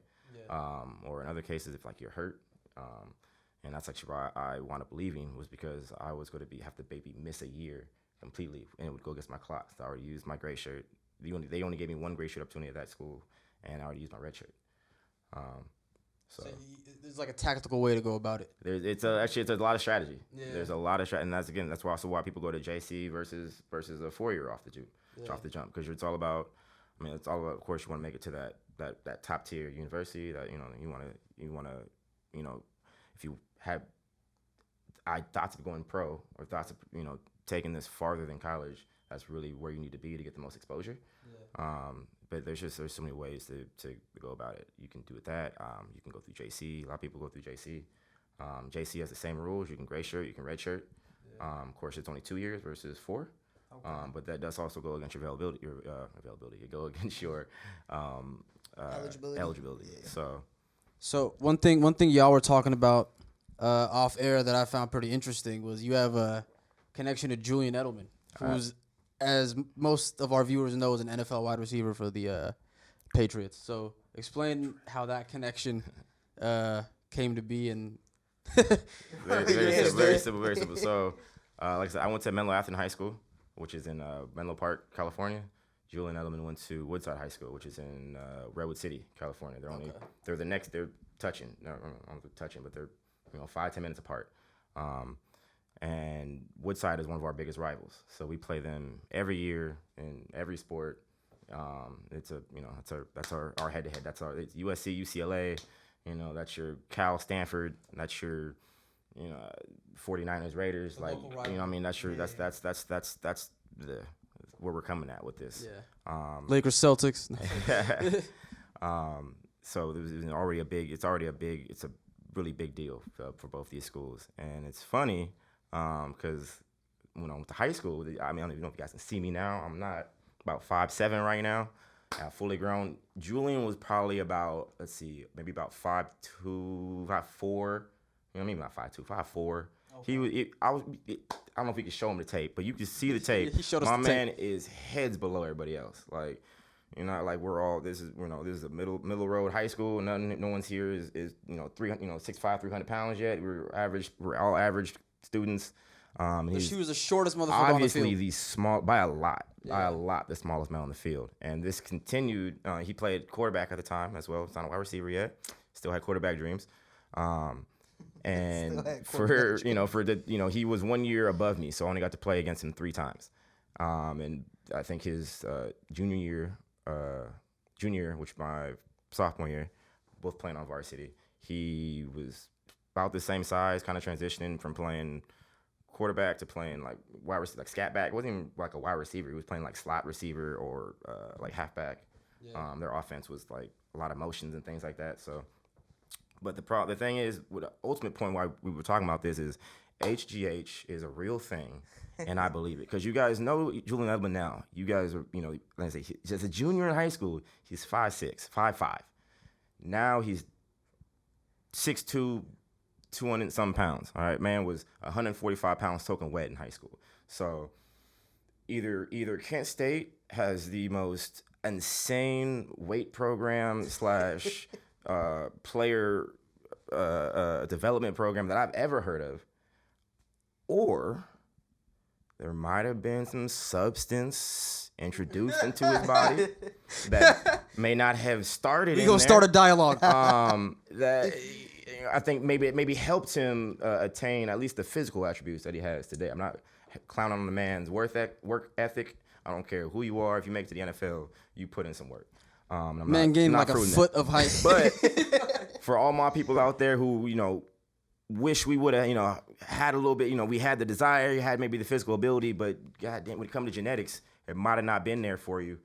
[SPEAKER 4] or in other cases if like you're hurt. And that's actually why I wound up leaving, was because I was going to have to miss a year completely, and it would go against my clock. So I already used my gray shirt. They only gave me 1 gray shirt opportunity at that school, and I already used my red shirt. So
[SPEAKER 3] there's like a tactical way to go about it.
[SPEAKER 4] It's a lot of strategy. Yeah. There's a lot of strategy, and that's also why people go to JC versus a 4-year off the jump, because it's all about. I mean, it's all about. Of course, you want to make it to that top tier university. That you want to if you have thoughts of going pro or thoughts of taking this farther than college, that's really where you need to be to get the most exposure. Yeah. But there's so many ways to go about it. You can do it that. You can go through JC. A lot of people go through JC. JC has the same rules. You can gray shirt. You can red shirt. Yeah. Of course, it's only 2 years versus 4. Okay. But that does also go against your availability. You go against your eligibility. Yeah.
[SPEAKER 3] So one thing y'all were talking about off air that I found pretty interesting was you have a connection to Julian Edelman, who's, as most of our viewers know, is an NFL wide receiver for the Patriots. So explain how that connection came to be. And
[SPEAKER 4] very simple. So, like I said, I went to Menlo Atherton High School, which is in Menlo Park, California. Julian Edelman went to Woodside High School, which is in Redwood City, California. They're touching, but they're 5-10 minutes apart. And Woodside is one of our biggest rivals, so we play them every year in every sport. That's our head-to-head. It's USC, UCLA. That's your Cal, Stanford. That's your 49ers, Raiders. That's where we're coming at with this.
[SPEAKER 3] Yeah. Lakers, Celtics.
[SPEAKER 4] So it's a really big deal for both these schools, and it's funny. Because when I went to high school, I don't even know if you guys can see me now. I'm not about 5'7" right now, fully grown. Julian was probably about, maybe about 5'2", 5'4", maybe not 5'2", 5'4". Okay. I don't know if we can show him the tape, but you can see the tape.
[SPEAKER 3] He showed us
[SPEAKER 4] My
[SPEAKER 3] the
[SPEAKER 4] man
[SPEAKER 3] tape.
[SPEAKER 4] is heads below everybody else. Like, we're all, this is a middle road high school. No one's here is 6'5", 300 pounds yet. We're all average students.
[SPEAKER 3] He was the shortest motherfucker
[SPEAKER 4] obviously
[SPEAKER 3] on the field.
[SPEAKER 4] the small by a lot, the smallest man on the field. And this continued. He played quarterback at the time as well. He's not a wide receiver yet. Still had quarterback dreams. And he was 1 year above me, so I only got to play against him 3 times. And I think his junior year, which my sophomore year, both playing on varsity, he was about the same size, kind of transitioning from playing quarterback to playing like wide receiver, like scat back. It wasn't even like a wide receiver. He was playing like slot receiver or like halfback. Yeah. Their offense was like a lot of motions and things like that. So, but the thing is, the ultimate point why we were talking about this is HGH is a real thing, and I believe it because you guys know Julian Edelman now. You guys are, like I say, just a junior in high school. He's 5'6", 5'5". Now he's 6'2", 200 some pounds. All right, man was 145 pounds soaking wet in high school. So either Kent State has the most insane weight program / player development program that I've ever heard of, or there might have been some substance introduced into his body that may not have started.
[SPEAKER 3] We're gonna start a dialogue.
[SPEAKER 4] That I think maybe helped him attain at least the physical attributes that he has today. I'm not clowning on the man's work ethic. I don't care who you are. If you make it to the NFL, you put in some work.
[SPEAKER 3] Man gained like a foot of height.
[SPEAKER 4] But for all my people out there who, wish we would have, had a little bit, we had the desire, you had maybe the physical ability, but goddamn, when it comes to genetics, it might have not been there for you.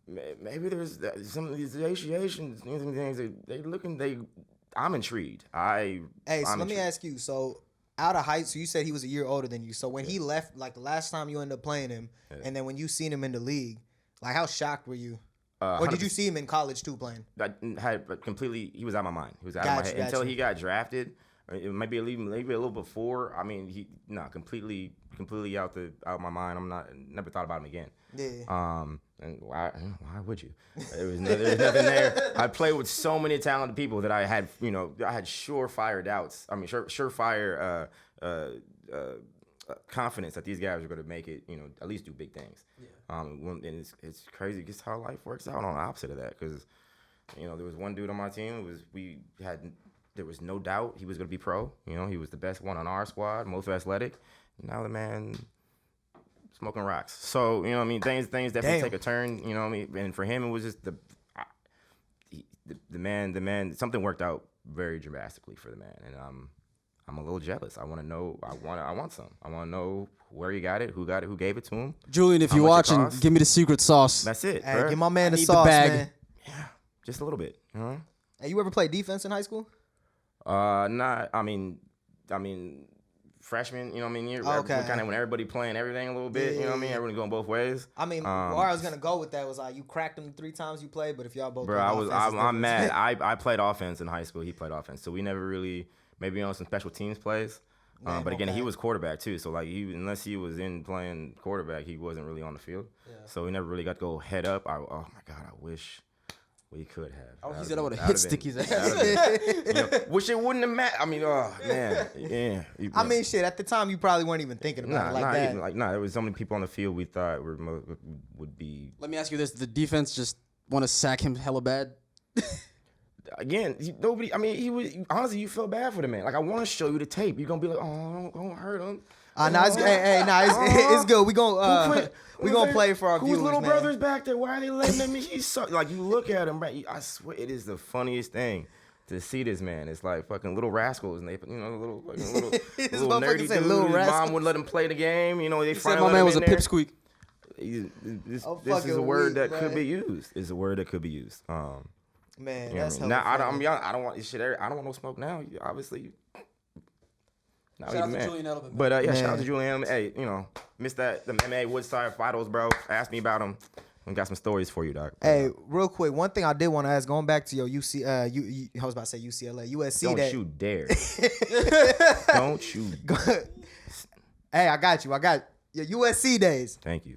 [SPEAKER 4] Maybe there's some of these associations, things I'm intrigued.
[SPEAKER 1] Let me ask you. So out of height, so you said he was a year older than you. So when he left, like the last time you ended up playing him, and then when you seen him in the league, like how shocked were you? Or did you see him in college too playing?
[SPEAKER 4] I had completely. He was out of my mind. He was out of my head until he got drafted. It might be maybe a little before. I mean, completely out my mind. Never thought about him again.
[SPEAKER 1] Yeah.
[SPEAKER 4] And why would you? There's nothing there. I played with so many talented people that I had surefire doubts. I mean, surefire confidence that these guys are going to make it. At least do big things. Yeah. And it's crazy just how life works out on the opposite of that. Because there was one dude on my team. There was no doubt he was going to be pro. He was the best one on our squad, most athletic. Now the man smoking rocks. So, things definitely take a turn, and for him it was just the man, something worked out very drastically for the man, and I'm a little jealous. I want to know, I want some. I want to know where he got it, who gave it to him.
[SPEAKER 3] Julian, if you're watching, give me the secret sauce.
[SPEAKER 4] That's it.
[SPEAKER 1] Hey, give my man the
[SPEAKER 3] need
[SPEAKER 1] sauce,
[SPEAKER 3] the bag.
[SPEAKER 1] man.
[SPEAKER 4] Yeah, just a little bit.
[SPEAKER 1] Hey, you ever play defense in high school?
[SPEAKER 4] Not. I mean, freshman. You're kind of when everybody playing everything a little bit. Everyone going both ways.
[SPEAKER 1] I mean, where I was gonna go with that was like you cracked them 3 times you played, but if y'all both,
[SPEAKER 4] bro, I'm mad. I played offense in high school. He played offense, so we never really maybe on some special teams plays. But again, he was quarterback too, so like unless he was in playing quarterback, he wasn't really on the field. Yeah. So he never really got to go head up. Oh my God, I wish we could have.
[SPEAKER 3] Oh, he said I would have hit Sticky's ass.
[SPEAKER 4] Wish it wouldn't have mattered. I mean, oh man, yeah.
[SPEAKER 1] I mean, shit. At the time, you probably weren't even thinking about it like that.
[SPEAKER 4] There was so many people on the field we thought would be.
[SPEAKER 3] Let me ask you this: the defense just want to sack him hella bad?
[SPEAKER 4] Again, nobody. I mean, he was honestly. You feel bad for the man. Like I want to show you the tape. You're gonna be like, oh, don't hurt him.
[SPEAKER 1] It's good. We gonna play for our viewers,
[SPEAKER 4] whose little
[SPEAKER 1] man.
[SPEAKER 4] brother's back there? Why are they letting him? He's so like you look at him, right? I swear it is the funniest thing to see this man. It's like fucking little rascals, and they little nerdy dudes.
[SPEAKER 1] Little
[SPEAKER 4] His
[SPEAKER 1] rascals.
[SPEAKER 4] mom wouldn't let him play the game. They
[SPEAKER 3] Said my man was a pipsqueak.
[SPEAKER 4] This is a word that could be used. It's a word that could be used.
[SPEAKER 1] Man, that's
[SPEAKER 4] now I don't want this shit. I don't want no smoke now. Obviously.
[SPEAKER 3] Shout out to Julian Edelman.
[SPEAKER 4] But shout out to Julian Edelman. Hey, missed that the MMA Woodside Finals, bro. Ask me about them. I got some stories for you, dog.
[SPEAKER 1] Hey, real quick, one thing I did want to ask, going back to your I was about to say UCLA, USC.
[SPEAKER 4] Don't you dare. Don't you.
[SPEAKER 1] Hey, I got your USC days.
[SPEAKER 4] Thank you.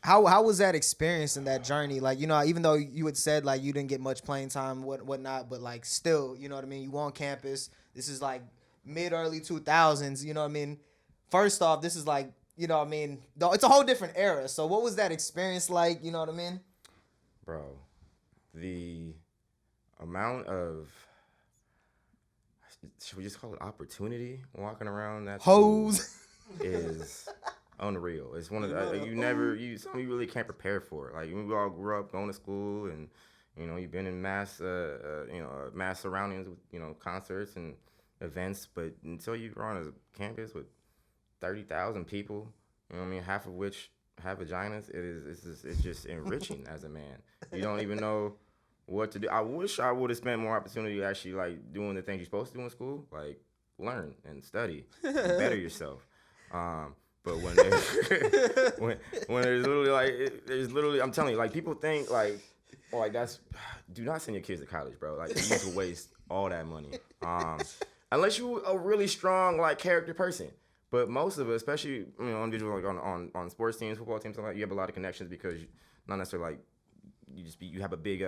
[SPEAKER 1] How was that experience and that journey? Like, even though you had said like you didn't get much playing time, whatnot, but like still, you know what I mean? You on campus. This is like mid-early 2000s, you know what I mean? First off, this is like, you know what I mean? It's a whole different era. So what was that experience like, you know what I mean?
[SPEAKER 4] Bro, the amount of, should we just call it opportunity walking around that
[SPEAKER 1] Hoes
[SPEAKER 4] is unreal. It's one of the, something you really can't prepare for. Like, we all grew up going to school and, you've been in mass surroundings with, concerts and events, but until you're on a campus with 30,000 people, half of which have vaginas, it's just enriching as a man. You don't even know what to do. I wish I would have spent more opportunity actually like doing the things you're supposed to do in school, like learn and study, and better yourself. But when there's literally I'm telling you, like people think like that's, do not send your kids to college, bro. Like you will waste all that money. Unless you're a really strong like character person. But most of it, especially individuals like on sports teams, football teams, like you have a lot of connections because not necessarily like you have a big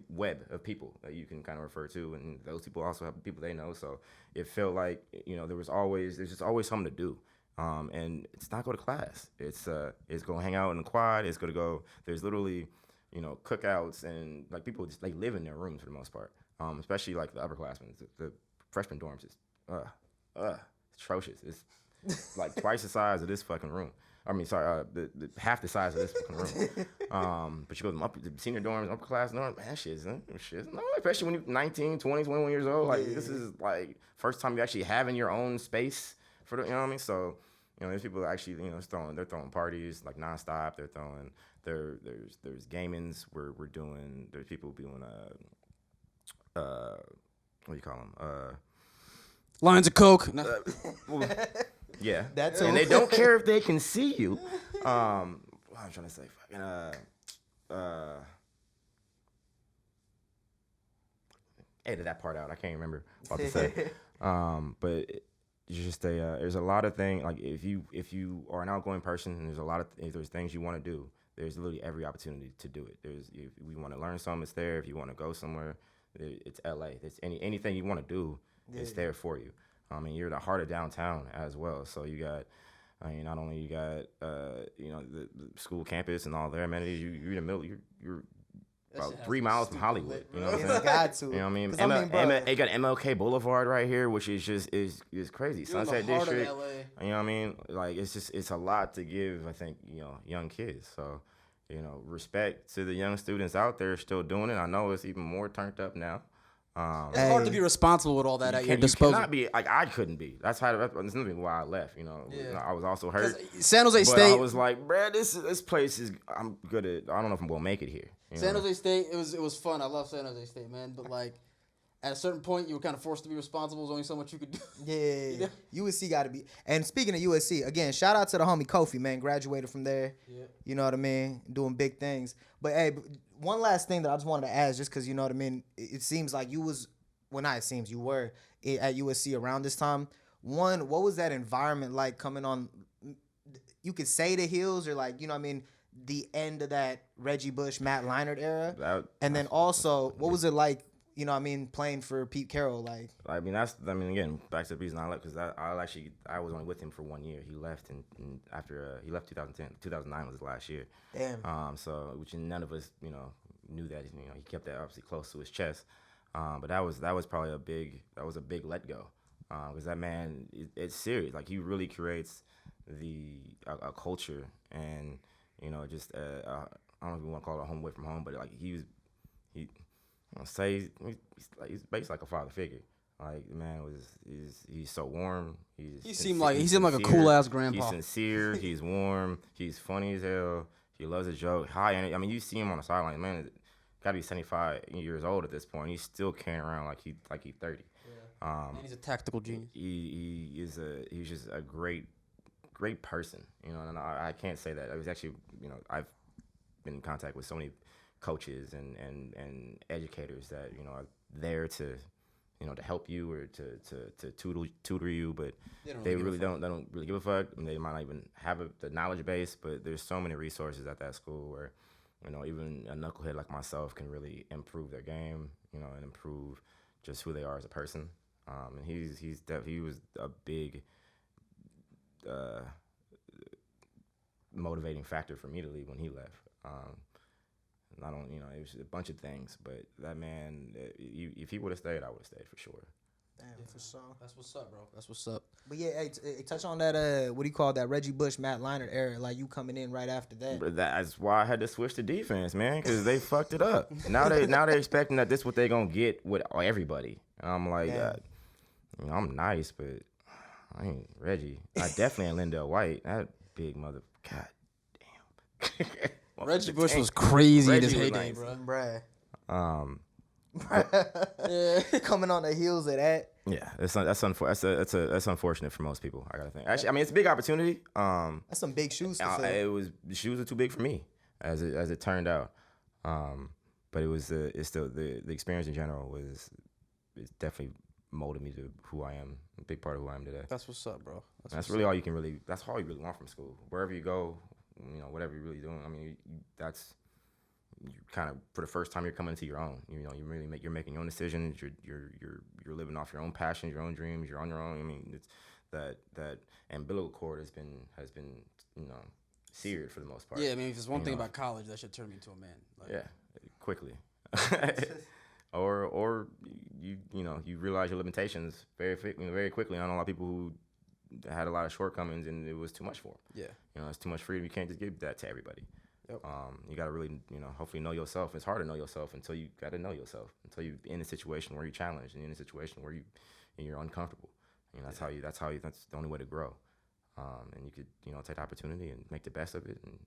[SPEAKER 4] web of people that you can kind of refer to, and those people also have people they know. So it felt like there's just always something to do. And it's not go to class. It's go hang out in the quad. It's go to go. There's literally cookouts and like people just like live in their rooms for the most part. Especially like the upperclassmen. The freshman dorms is atrocious. It's like twice the size of this fucking room. I mean, sorry, the half the size of this fucking room. But you go to the senior dorms, upper class dorms, man, shit's no, especially when you're 19, 20, 21 years old. Like, this is like first time you actually having your own space for the, you know what I mean? So, there's people actually, they're throwing parties like nonstop. They're throwing, there's gamings we're doing. There's people doing, what do you call them?
[SPEAKER 3] Lines of coke.
[SPEAKER 4] Yeah,
[SPEAKER 1] that's
[SPEAKER 4] and they don't care if they can see you. What I'm trying to say, fucking edit that part out. I can't remember what to say. But it's just there's a lot of things, like if you are an outgoing person and if there's things you want to do, there's literally every opportunity to do it. If we want to learn something, it's there. If you want to go somewhere, it's LA. There's anything you want to do, it's there for you. I mean, you're the heart of downtown as well. So you got, not only you got, the school campus and all their amenities. You're in the middle. You're about 3 miles from Hollywood. You know what I'm saying?
[SPEAKER 1] Got to.
[SPEAKER 4] You know what I mean? They got MLK Boulevard right here, which is just is crazy.
[SPEAKER 3] You're
[SPEAKER 4] Sunset
[SPEAKER 3] in the heart
[SPEAKER 4] District.
[SPEAKER 3] of LA.
[SPEAKER 4] You know what I mean? Like it's a lot to give. I think young kids. So respect to the young students out there still doing it. I know it's even more turned up now.
[SPEAKER 3] It's hard to be responsible with all that at your disposal.
[SPEAKER 4] You cannot be like I couldn't be. That's nothing why I left. I was also hurt.
[SPEAKER 3] San Jose
[SPEAKER 4] but
[SPEAKER 3] State.
[SPEAKER 4] I was like, bruh, this place is. I'm good at. I don't know if I'm gonna make it here.
[SPEAKER 3] San Jose State. It was fun. I love San Jose State, man. But like, at a certain point, you were kind of forced to be responsible. There's only so much you could do.
[SPEAKER 1] Yeah. USC got to be. And speaking of USC, again, shout out to the homie Kofi, man. Graduated from there. Yeah. You know what I mean? Doing big things. But hey, one last thing that I just wanted to ask, just because you know what I mean. It seems like you was. Well, not it seems, you were at USC around this time. One, what was that environment like coming on, you could say the heels or like, the end of that Reggie Bush, Matt Leinart era? And then also, what was it like, playing for Pete Carroll? Like,
[SPEAKER 4] again, back to the reason I left, because I was only with him for 1 year. He left and after he left 2010. 2009 was his last year.
[SPEAKER 1] Damn.
[SPEAKER 4] So which none of us, knew that. He kept that obviously close to his chest. But that was probably a big let go, because that man, it's serious. Like he really creates a culture, and I don't know if you want to call it a home away from home, but like he's basically like a father figure. Like the man he's so warm. He seemed like a cool ass grandpa. He's sincere. He's warm. He's funny as hell. He loves a joke. High energy. I mean, you see him on the sideline, man. Got to be 75 years old at this point. He's still carrying around like he's 30. Yeah.
[SPEAKER 3] And he's a tactical genius.
[SPEAKER 4] He's just a great person. And I can't say that. I was actually, I've been in contact with so many coaches and educators that are there to to help you or to tutor you, but they don't really give a fuck. And they might not even have the knowledge base, but there's so many resources at that school where even a knucklehead like myself can really improve their game, and improve just who they are as a person. And he was a big motivating factor for me to leave when he left. It was a bunch of things, but that man, if he would have stayed, I would have stayed for sure.
[SPEAKER 1] Damn, for sure.
[SPEAKER 3] That's what's up, bro. That's what's up.
[SPEAKER 1] But yeah, hey, touch on that. What do you call that? Reggie Bush, Matt Leinart era. Like you coming in right after that.
[SPEAKER 4] But that's why I had to switch to defense, man, because they fucked it up. Now they're expecting that this what they gonna get with everybody. And I'm like, I'm nice, but I ain't Reggie. I definitely ain't Lindell White. That big mother. God damn.
[SPEAKER 3] Reggie Bush was crazy in his heyday, bro.
[SPEAKER 1] Coming on the heels of that.
[SPEAKER 4] Yeah, that's unfortunate for most people. I gotta think. Actually, I mean, it's a big opportunity.
[SPEAKER 1] That's some big shoes to fill.
[SPEAKER 4] The shoes are too big for me, as it turned out. But it's still the experience in general it's definitely molded me to who I am. A big part of who I am today.
[SPEAKER 3] That's what's up, bro.
[SPEAKER 4] That's really all you can really. That's all you really want from school. Wherever you go, whatever you're really doing. I mean, you kind of, for the first time, you're coming into your own. You're making your own decisions. You're living off your own passions, your own dreams. You're on your own. I mean, it's that umbilical cord has been seared for the most part.
[SPEAKER 3] Yeah, I mean, if there's one thing about college, that should turn me into a man.
[SPEAKER 4] Yeah, quickly. or you realize your limitations very quickly. I know a lot of people who had a lot of shortcomings and it was too much for them.
[SPEAKER 3] Yeah,
[SPEAKER 4] it's too much freedom. You can't just give that to everybody.
[SPEAKER 3] Yep.
[SPEAKER 4] You got to really, hopefully know yourself. It's hard to know yourself until you got to know yourself, until you're in a situation where you're challenged and in a situation where you're uncomfortable. That's the only way to grow. And you could, take the opportunity and make the best of it and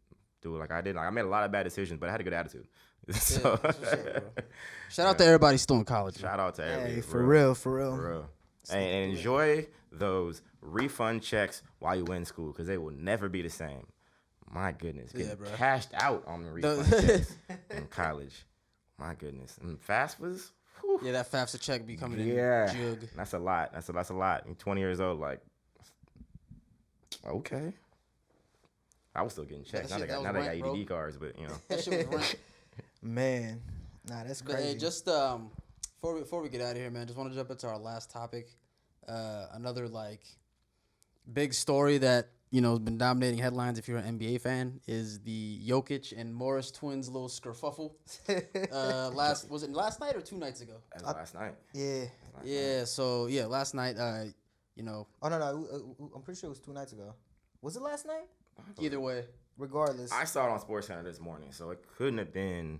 [SPEAKER 4] do it like I did. Like I made a lot of bad decisions, but I had a good attitude. So,
[SPEAKER 3] shout out to everybody still in college.
[SPEAKER 4] Shout out to everybody.
[SPEAKER 1] Hey, for real.
[SPEAKER 4] And enjoy those refund checks while you in school, because they will never be the same. My goodness, getting cashed out on the refund checks in college. My goodness, and FAFSAs.
[SPEAKER 3] Yeah, that FAFSA check be coming in
[SPEAKER 4] Yeah,
[SPEAKER 3] jug.
[SPEAKER 4] that's a lot. That's a lot. You're 20 years old, like, okay. I was still getting checks. Now they got
[SPEAKER 3] rank, bro.
[SPEAKER 4] EDD cards, but you know.
[SPEAKER 3] That shit was rank.
[SPEAKER 1] Man, nah, that's
[SPEAKER 3] But
[SPEAKER 1] crazy.
[SPEAKER 3] hey, just before we get out of here, man, just want to jump into our last topic. Another like big story that has been dominating headlines. If you're an NBA fan, is the Jokic and Morris twins little skerfuffle. Was it last night or 2 nights ago?
[SPEAKER 4] That was last night.
[SPEAKER 1] Yeah.
[SPEAKER 3] Yeah. So yeah, last night.
[SPEAKER 1] Oh no, I'm pretty sure it was 2 nights ago. Was it last night?
[SPEAKER 3] Either way,
[SPEAKER 1] Regardless.
[SPEAKER 4] I saw it on SportsCenter this morning, so it couldn't have been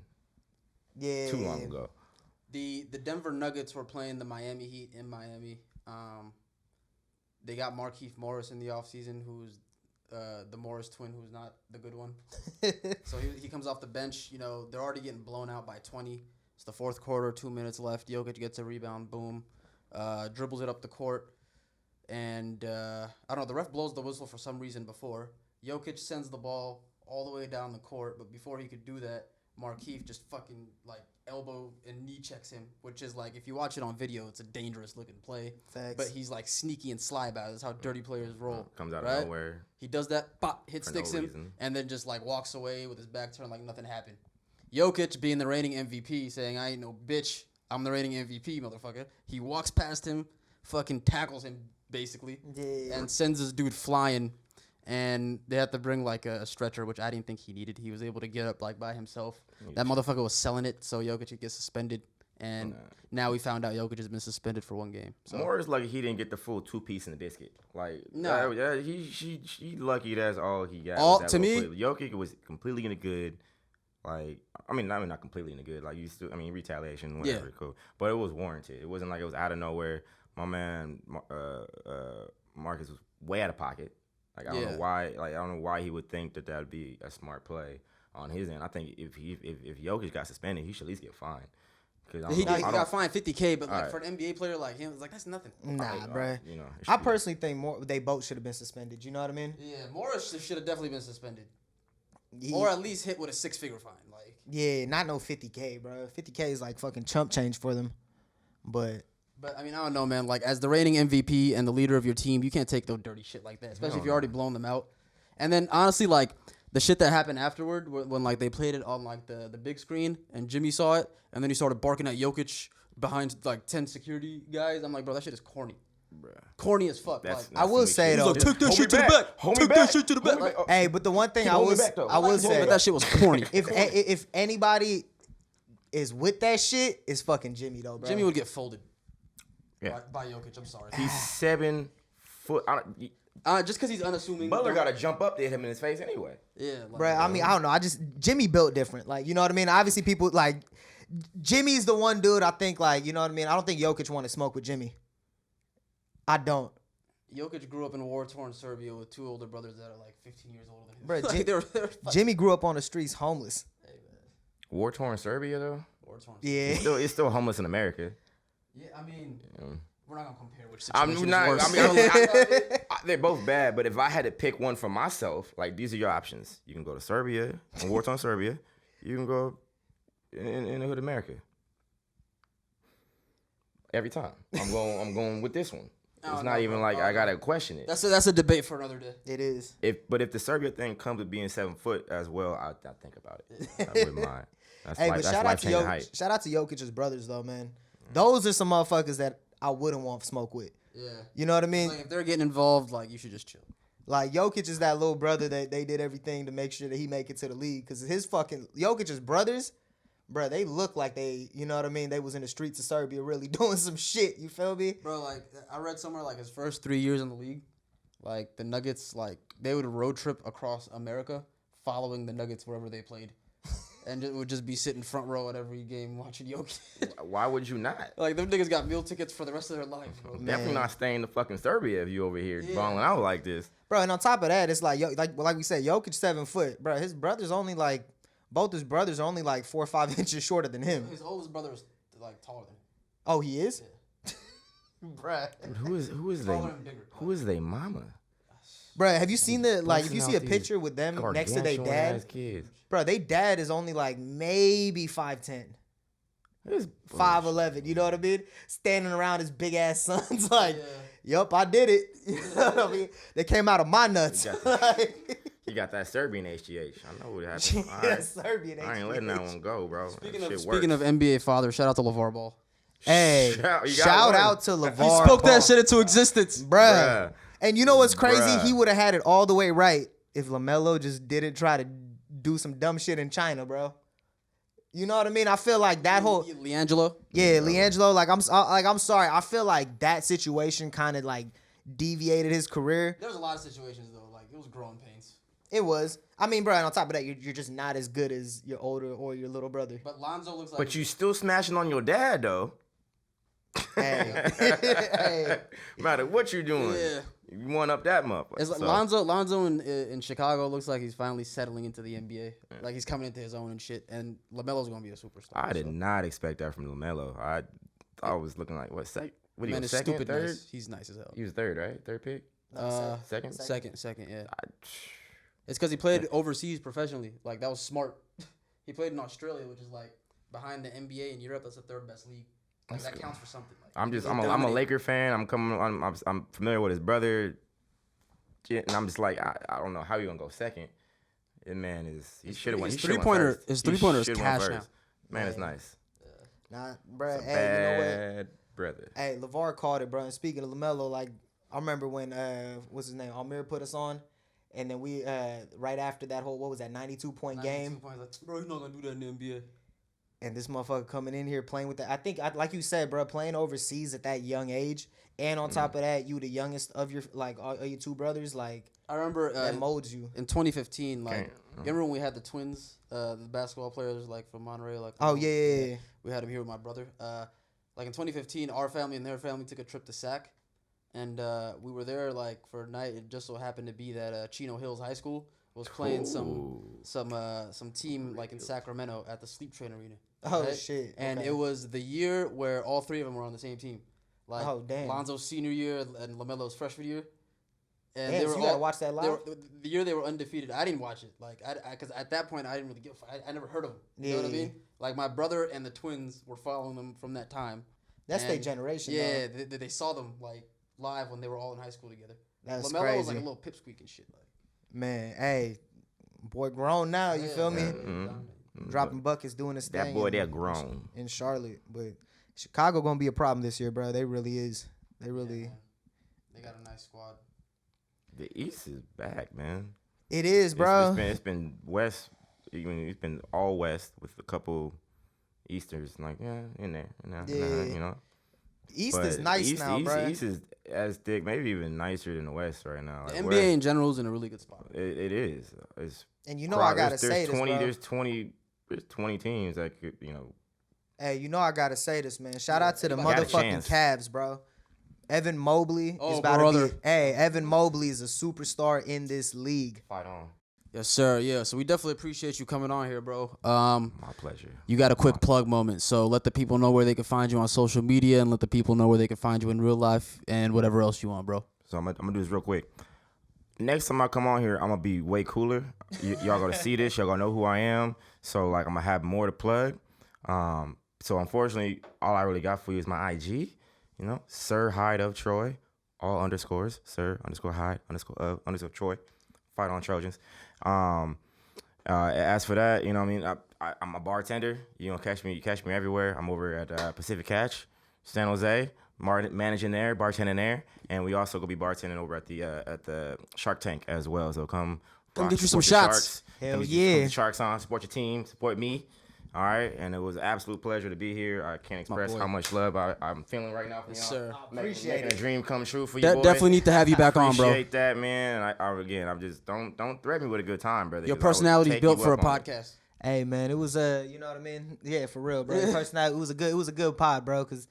[SPEAKER 4] too long ago.
[SPEAKER 3] the Denver Nuggets were playing the Miami Heat in Miami. They got Markieff Morris in the offseason, who's the Morris twin, who's not the good one. So he comes off the bench. They're already getting blown out by 20. It's the fourth quarter, 2 minutes left. Jokic gets a rebound, boom, dribbles it up the court, and I don't know. The ref blows the whistle for some reason before. Jokic sends the ball all the way down the court, but before he could do that, Markieff just fucking like elbow and knee checks him, which is like, if you watch it on video, it's a dangerous looking play.
[SPEAKER 1] Facts.
[SPEAKER 3] But he's like sneaky and sly about it. That's how dirty players roll.
[SPEAKER 4] Comes out
[SPEAKER 3] right?
[SPEAKER 4] of nowhere.
[SPEAKER 3] He does that, pop, hit
[SPEAKER 4] For
[SPEAKER 3] sticks
[SPEAKER 4] no
[SPEAKER 3] him,
[SPEAKER 4] reason.
[SPEAKER 3] and then just like walks away with his back turned like nothing happened. Jokic, being the reigning MVP, saying, I ain't no bitch, I'm the reigning MVP, motherfucker. He walks past him, fucking tackles him, basically, and sends this dude flying. And they have to bring like a stretcher, which I didn't think he needed. He was able to get up like by himself. That motherfucker was selling it, so Jokic could get suspended. And now we found out Jokic has been suspended for 1 game. So.
[SPEAKER 4] More is lucky he didn't get the full 2-piece in the biscuit. Like,
[SPEAKER 3] No.
[SPEAKER 4] he lucky that's all he got.
[SPEAKER 3] All
[SPEAKER 4] that
[SPEAKER 3] to me,
[SPEAKER 4] Jokic was completely in the good. Like, I mean, not completely in the good. Like, retaliation, whatever, cool. But it was warranted. It wasn't like it was out of nowhere. My man, Marcus was way out of pocket. Like, I don't know why. Like, I don't know why he would think that would be a smart play on his end. I think if Jokic got suspended, he should at least get fined.
[SPEAKER 3] He got fined $50K, but like for an NBA player like him, it's like that's nothing.
[SPEAKER 1] Nah, bruh. I personally think they both should have been suspended. You know what I mean?
[SPEAKER 3] Yeah, Morris should have definitely been suspended, or at least hit with a 6-figure fine. Like,
[SPEAKER 1] yeah, not no 50K, bro. 50K is like fucking chump change for them. But
[SPEAKER 3] I mean, I don't know, man. Like, as the reigning MVP and the leader of your team, you can't take no dirty shit like that, especially if you're already blown them out. And then, honestly, like, the shit that happened afterward, when like, they played it on, like, the big screen, and Jimmy saw it, and then he started barking at Jokic behind, like, 10 security guys. I'm like, bro, that shit is corny. Bruh. Corny as fuck.
[SPEAKER 4] That's
[SPEAKER 1] I will say, though.
[SPEAKER 3] Like, take that shit to the back. Take that shit to the back. Like,
[SPEAKER 1] hey, but the one thing I will say,
[SPEAKER 3] but that shit was corny.
[SPEAKER 1] If anybody is with that shit, it's fucking Jimmy, though, bro.
[SPEAKER 3] Jimmy would get folded.
[SPEAKER 4] Yeah.
[SPEAKER 3] By Jokic, I'm sorry.
[SPEAKER 4] He's 7 foot.
[SPEAKER 3] Just because he's unassuming.
[SPEAKER 4] Butler got to jump up to hit him in his face anyway.
[SPEAKER 3] Yeah. Like,
[SPEAKER 1] bro, I mean, I don't know. Jimmy built different. Like, you know what I mean? Obviously, people, like, Jimmy's the one dude I think, like, you know what I mean? I don't think Jokic want to smoke with Jimmy. I don't.
[SPEAKER 3] Jokic grew up in war-torn Serbia with 2 older brothers that are, like, 15 years older than him.
[SPEAKER 1] Bro,
[SPEAKER 3] They're
[SPEAKER 1] Jimmy grew up on the streets homeless.
[SPEAKER 3] Hey, man.
[SPEAKER 4] War-torn Serbia, though?
[SPEAKER 3] War-torn
[SPEAKER 1] Yeah.
[SPEAKER 4] It's still homeless in America.
[SPEAKER 3] Yeah, I mean, we're not going to compare which
[SPEAKER 4] I'm
[SPEAKER 3] situation
[SPEAKER 4] not.
[SPEAKER 3] is worse.
[SPEAKER 4] They're both bad, but if I had to pick one for myself, like, these are your options. You can go to Serbia, and war-torn Serbia. You can go in the hood America. Every time. I'm going with this one. It's not even like I gotta question it.
[SPEAKER 3] That's a debate for another day.
[SPEAKER 1] It is.
[SPEAKER 4] But if the Serbia thing comes with being 7 foot as well, I think about it. I wouldn't mind. That's
[SPEAKER 1] Hey, but
[SPEAKER 4] that's
[SPEAKER 1] shout out to
[SPEAKER 4] life-changing height.
[SPEAKER 1] shout out to Jokic's brothers though, man. Those are some motherfuckers that I wouldn't want to smoke with.
[SPEAKER 3] Yeah.
[SPEAKER 1] You know what I mean?
[SPEAKER 3] Like, if they're getting involved, like, you should just chill.
[SPEAKER 1] Like, Jokic is that little brother that they did everything to make sure that he make it to the league. Because his fucking Jokic's brothers, bro, they look like they, you know what I mean? They was in the streets of Serbia really doing some shit. You feel me?
[SPEAKER 3] Bro, like, I read somewhere, like, his first 3 years in the league, like, the Nuggets, like, they would road trip across America following the Nuggets wherever they played. And it would just be sitting front row at every game watching Jokic.
[SPEAKER 4] Why would you not?
[SPEAKER 3] Like, them niggas got meal tickets for the rest of their lives, bro.
[SPEAKER 4] Definitely not staying to fucking Serbia if you over here balling out like this.
[SPEAKER 1] Bro, and on top of that, it's like we said, Jokic 7 foot. Bro, his brother's only like, both his brothers are only like 4 or 5 inches shorter than him.
[SPEAKER 3] His oldest brother is, like, taller than him.
[SPEAKER 1] Oh, he is?
[SPEAKER 3] Yeah.
[SPEAKER 1] Bruh.
[SPEAKER 4] Who is they mama?
[SPEAKER 1] Bruh, have you seen the, like, if you
[SPEAKER 4] Busting
[SPEAKER 1] see a
[SPEAKER 4] out
[SPEAKER 1] picture with them next to their
[SPEAKER 4] gargantuan-ass
[SPEAKER 1] dad?
[SPEAKER 4] kids.
[SPEAKER 1] Bro, they dad is only like maybe 5'10".
[SPEAKER 4] It's
[SPEAKER 1] 5'11", you know what I mean? Standing around his big ass sons like, yup, I did it. You know what I mean? They came out of my nuts.
[SPEAKER 4] You got that Serbian HGH. I know what happened.
[SPEAKER 1] Serbian HGH.
[SPEAKER 4] I ain't letting that one go, bro.
[SPEAKER 3] Speaking of NBA fathers, shout out to LeVar Ball.
[SPEAKER 1] Hey, shout out to LeVar.
[SPEAKER 3] He spoke that shit into existence,
[SPEAKER 1] bruh. And you know what's crazy?
[SPEAKER 4] Bruh.
[SPEAKER 1] He would have had it all the way right if LaMelo just didn't try to do some dumb shit in China, bro. You know what I mean? I feel like that whole
[SPEAKER 3] LiAngelo.
[SPEAKER 1] Yeah, LiAngelo. I'm sorry. I feel like that situation kind of like deviated his career.
[SPEAKER 3] There was a lot of situations though, like it was growing pains.
[SPEAKER 1] It was. I mean, bro. And on top of that, you're just not as good as your older or your little brother.
[SPEAKER 3] But Lonzo looks like.
[SPEAKER 4] But you still smashing on your dad though.
[SPEAKER 1] Hey, hey.
[SPEAKER 4] No matter what you're doing, you want up that motherfucker.
[SPEAKER 3] It's like Lonzo in Chicago looks like he's finally settling into the NBA. Like he's coming into his own and shit. And LaMelo's gonna be a superstar.
[SPEAKER 4] I did not expect that from LaMelo. I was looking like what second? What
[SPEAKER 3] Man,
[SPEAKER 4] he
[SPEAKER 3] is
[SPEAKER 4] second,
[SPEAKER 3] stupid
[SPEAKER 4] third?
[SPEAKER 3] nice. He's nice as hell.
[SPEAKER 4] He was third, right? Third pick.
[SPEAKER 3] Second, yeah. It's because he played overseas professionally. Like that was smart. He played in Australia, which is like behind the NBA in Europe. That's the third best league. Like that counts for something. Like,
[SPEAKER 4] I'm a Laker fan. I'm familiar with his brother, and I'm just like I don't know how you gonna go second. That man he should have won. His 3-pointer
[SPEAKER 3] is cash now.
[SPEAKER 4] Man, it's nice.
[SPEAKER 1] Nah, bro. Hey,
[SPEAKER 4] Bad
[SPEAKER 1] you know what?
[SPEAKER 4] brother.
[SPEAKER 1] Hey, LeVar called it, bro. And speaking of LaMelo, like I remember when what's his name, Amir put us on, and then we right after that whole 92-point game.
[SPEAKER 3] Points, like, bro, you're not gonna do that in the NBA.
[SPEAKER 1] And this motherfucker coming in here playing with that. I think, like you said, bro, playing overseas at that young age, and on top of that, you the youngest of your your two brothers. Like
[SPEAKER 3] I remember
[SPEAKER 1] that molds you.
[SPEAKER 3] in 2015. Like you remember when we had the twins, the basketball players like from Monterey. Like
[SPEAKER 1] yeah.
[SPEAKER 3] We had them here with my brother. Like in 2015, our family and their family took a trip to Sac, and we were there like for a night. It just so happened to be that Chino Hills High School was playing some team like in Sacramento at the Sleep Train Arena.
[SPEAKER 1] Oh
[SPEAKER 3] right?
[SPEAKER 1] shit!
[SPEAKER 3] And
[SPEAKER 1] okay.
[SPEAKER 3] it was the year where all three of them were on the same team. Like
[SPEAKER 1] damn.
[SPEAKER 3] Lonzo's senior year and LaMelo's freshman year. And
[SPEAKER 1] damn,
[SPEAKER 3] they were
[SPEAKER 1] so you gotta watch that live?
[SPEAKER 3] The year they were undefeated. I didn't watch it. Like because at that point I didn't really give a fuck. I never heard of them. You know what I mean? Like my brother and the twins were following them from that time.
[SPEAKER 1] That's their generation.
[SPEAKER 3] Yeah, they saw them like live when they were all in high school together.
[SPEAKER 1] That's
[SPEAKER 3] LaMelo
[SPEAKER 1] crazy.
[SPEAKER 3] was like a little pipsqueak and shit. Like
[SPEAKER 1] man, hey, boy, grown now. You feel me? Dropping buckets, doing his thing.
[SPEAKER 4] That boy, they're grown
[SPEAKER 1] in Charlotte, but Chicago gonna be a problem this year, bro. They really is. They really.
[SPEAKER 3] They got a nice squad.
[SPEAKER 4] The East is back, man.
[SPEAKER 1] It is, bro.
[SPEAKER 4] It's been West. It's been all West with a couple Easters, like in there, you know.
[SPEAKER 1] East is nice now, bro.
[SPEAKER 4] East is as thick, maybe even nicer than the West right now.
[SPEAKER 3] The
[SPEAKER 4] like
[SPEAKER 3] NBA
[SPEAKER 4] West,
[SPEAKER 3] in general is in a really good spot.
[SPEAKER 4] It is. It's
[SPEAKER 1] and you know I gotta say this, bro.
[SPEAKER 4] There's 20 teams that could,
[SPEAKER 1] Hey, you know I gotta say this, man. Shout out to the motherfucking Cavs, bro. Evan Mobley is about to be. Hey, Evan Mobley is a superstar in this league.
[SPEAKER 4] Fight on.
[SPEAKER 3] Yes, sir. Yeah, so we definitely appreciate you coming on here, bro.
[SPEAKER 4] My pleasure.
[SPEAKER 3] You got a quick plug moment, so let the people know where they can find you on social media, and let the people know where they can find you in real life, and whatever else you want, bro.
[SPEAKER 4] So I'm gonna do this real quick. Next time I come on here, I'm gonna be way cooler. Y'all gonna see this. Y'all gonna know who I am. So like I'm gonna have more to plug. So unfortunately, all I really got for you is my IG. Sir Hyde of Troy, all underscores. Sir _Hyde _ Troy. Fight on Trojans. As for that, you know what I mean? I'm a bartender. You catch me everywhere. I'm over at Pacific Catch, San Jose, managing there, bartending there, and we also gonna be bartending over at the Shark Tank as well. So come
[SPEAKER 3] get you some shots.
[SPEAKER 1] Hell yeah!
[SPEAKER 4] Come Sharks on, support your team, support me. All right, and it was an absolute pleasure to be here. I can't express how much love I'm feeling right now for y'all.
[SPEAKER 3] Yes, sir.
[SPEAKER 1] Appreciate
[SPEAKER 4] making
[SPEAKER 1] it.
[SPEAKER 4] a dream come true for you, boy.
[SPEAKER 3] Definitely need to have you back on, bro.
[SPEAKER 4] Appreciate that, man. I'm just don't threaten me with a good time, brother.
[SPEAKER 3] Your personality's built for a podcast.
[SPEAKER 1] Hey, man, it was you know what I mean? Yeah, for real, bro. Your personality, it was a good pod, bro, because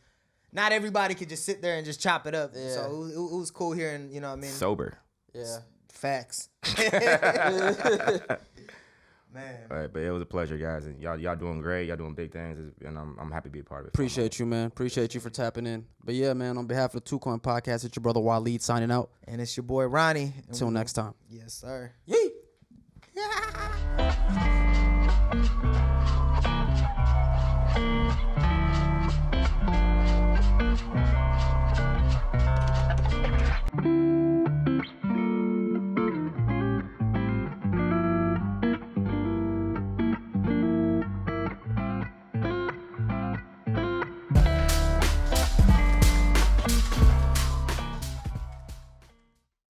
[SPEAKER 1] not everybody could just sit there and just chop it up. Yeah. So it was cool hearing, you know what I mean?
[SPEAKER 4] Sober.
[SPEAKER 3] Yeah.
[SPEAKER 1] Facts. Man.
[SPEAKER 4] All right, but it was a pleasure, guys, and y'all doing great. Y'all doing big things, and I'm happy to be a part of it.
[SPEAKER 3] Appreciate you, man. Appreciate you for tapping in. But yeah, man, on behalf of the 2 Coin Podcast, it's your brother Waleed signing out.
[SPEAKER 1] And it's your boy Ronnie.
[SPEAKER 3] Until next time.
[SPEAKER 1] Yes, sir.
[SPEAKER 3] Yeet.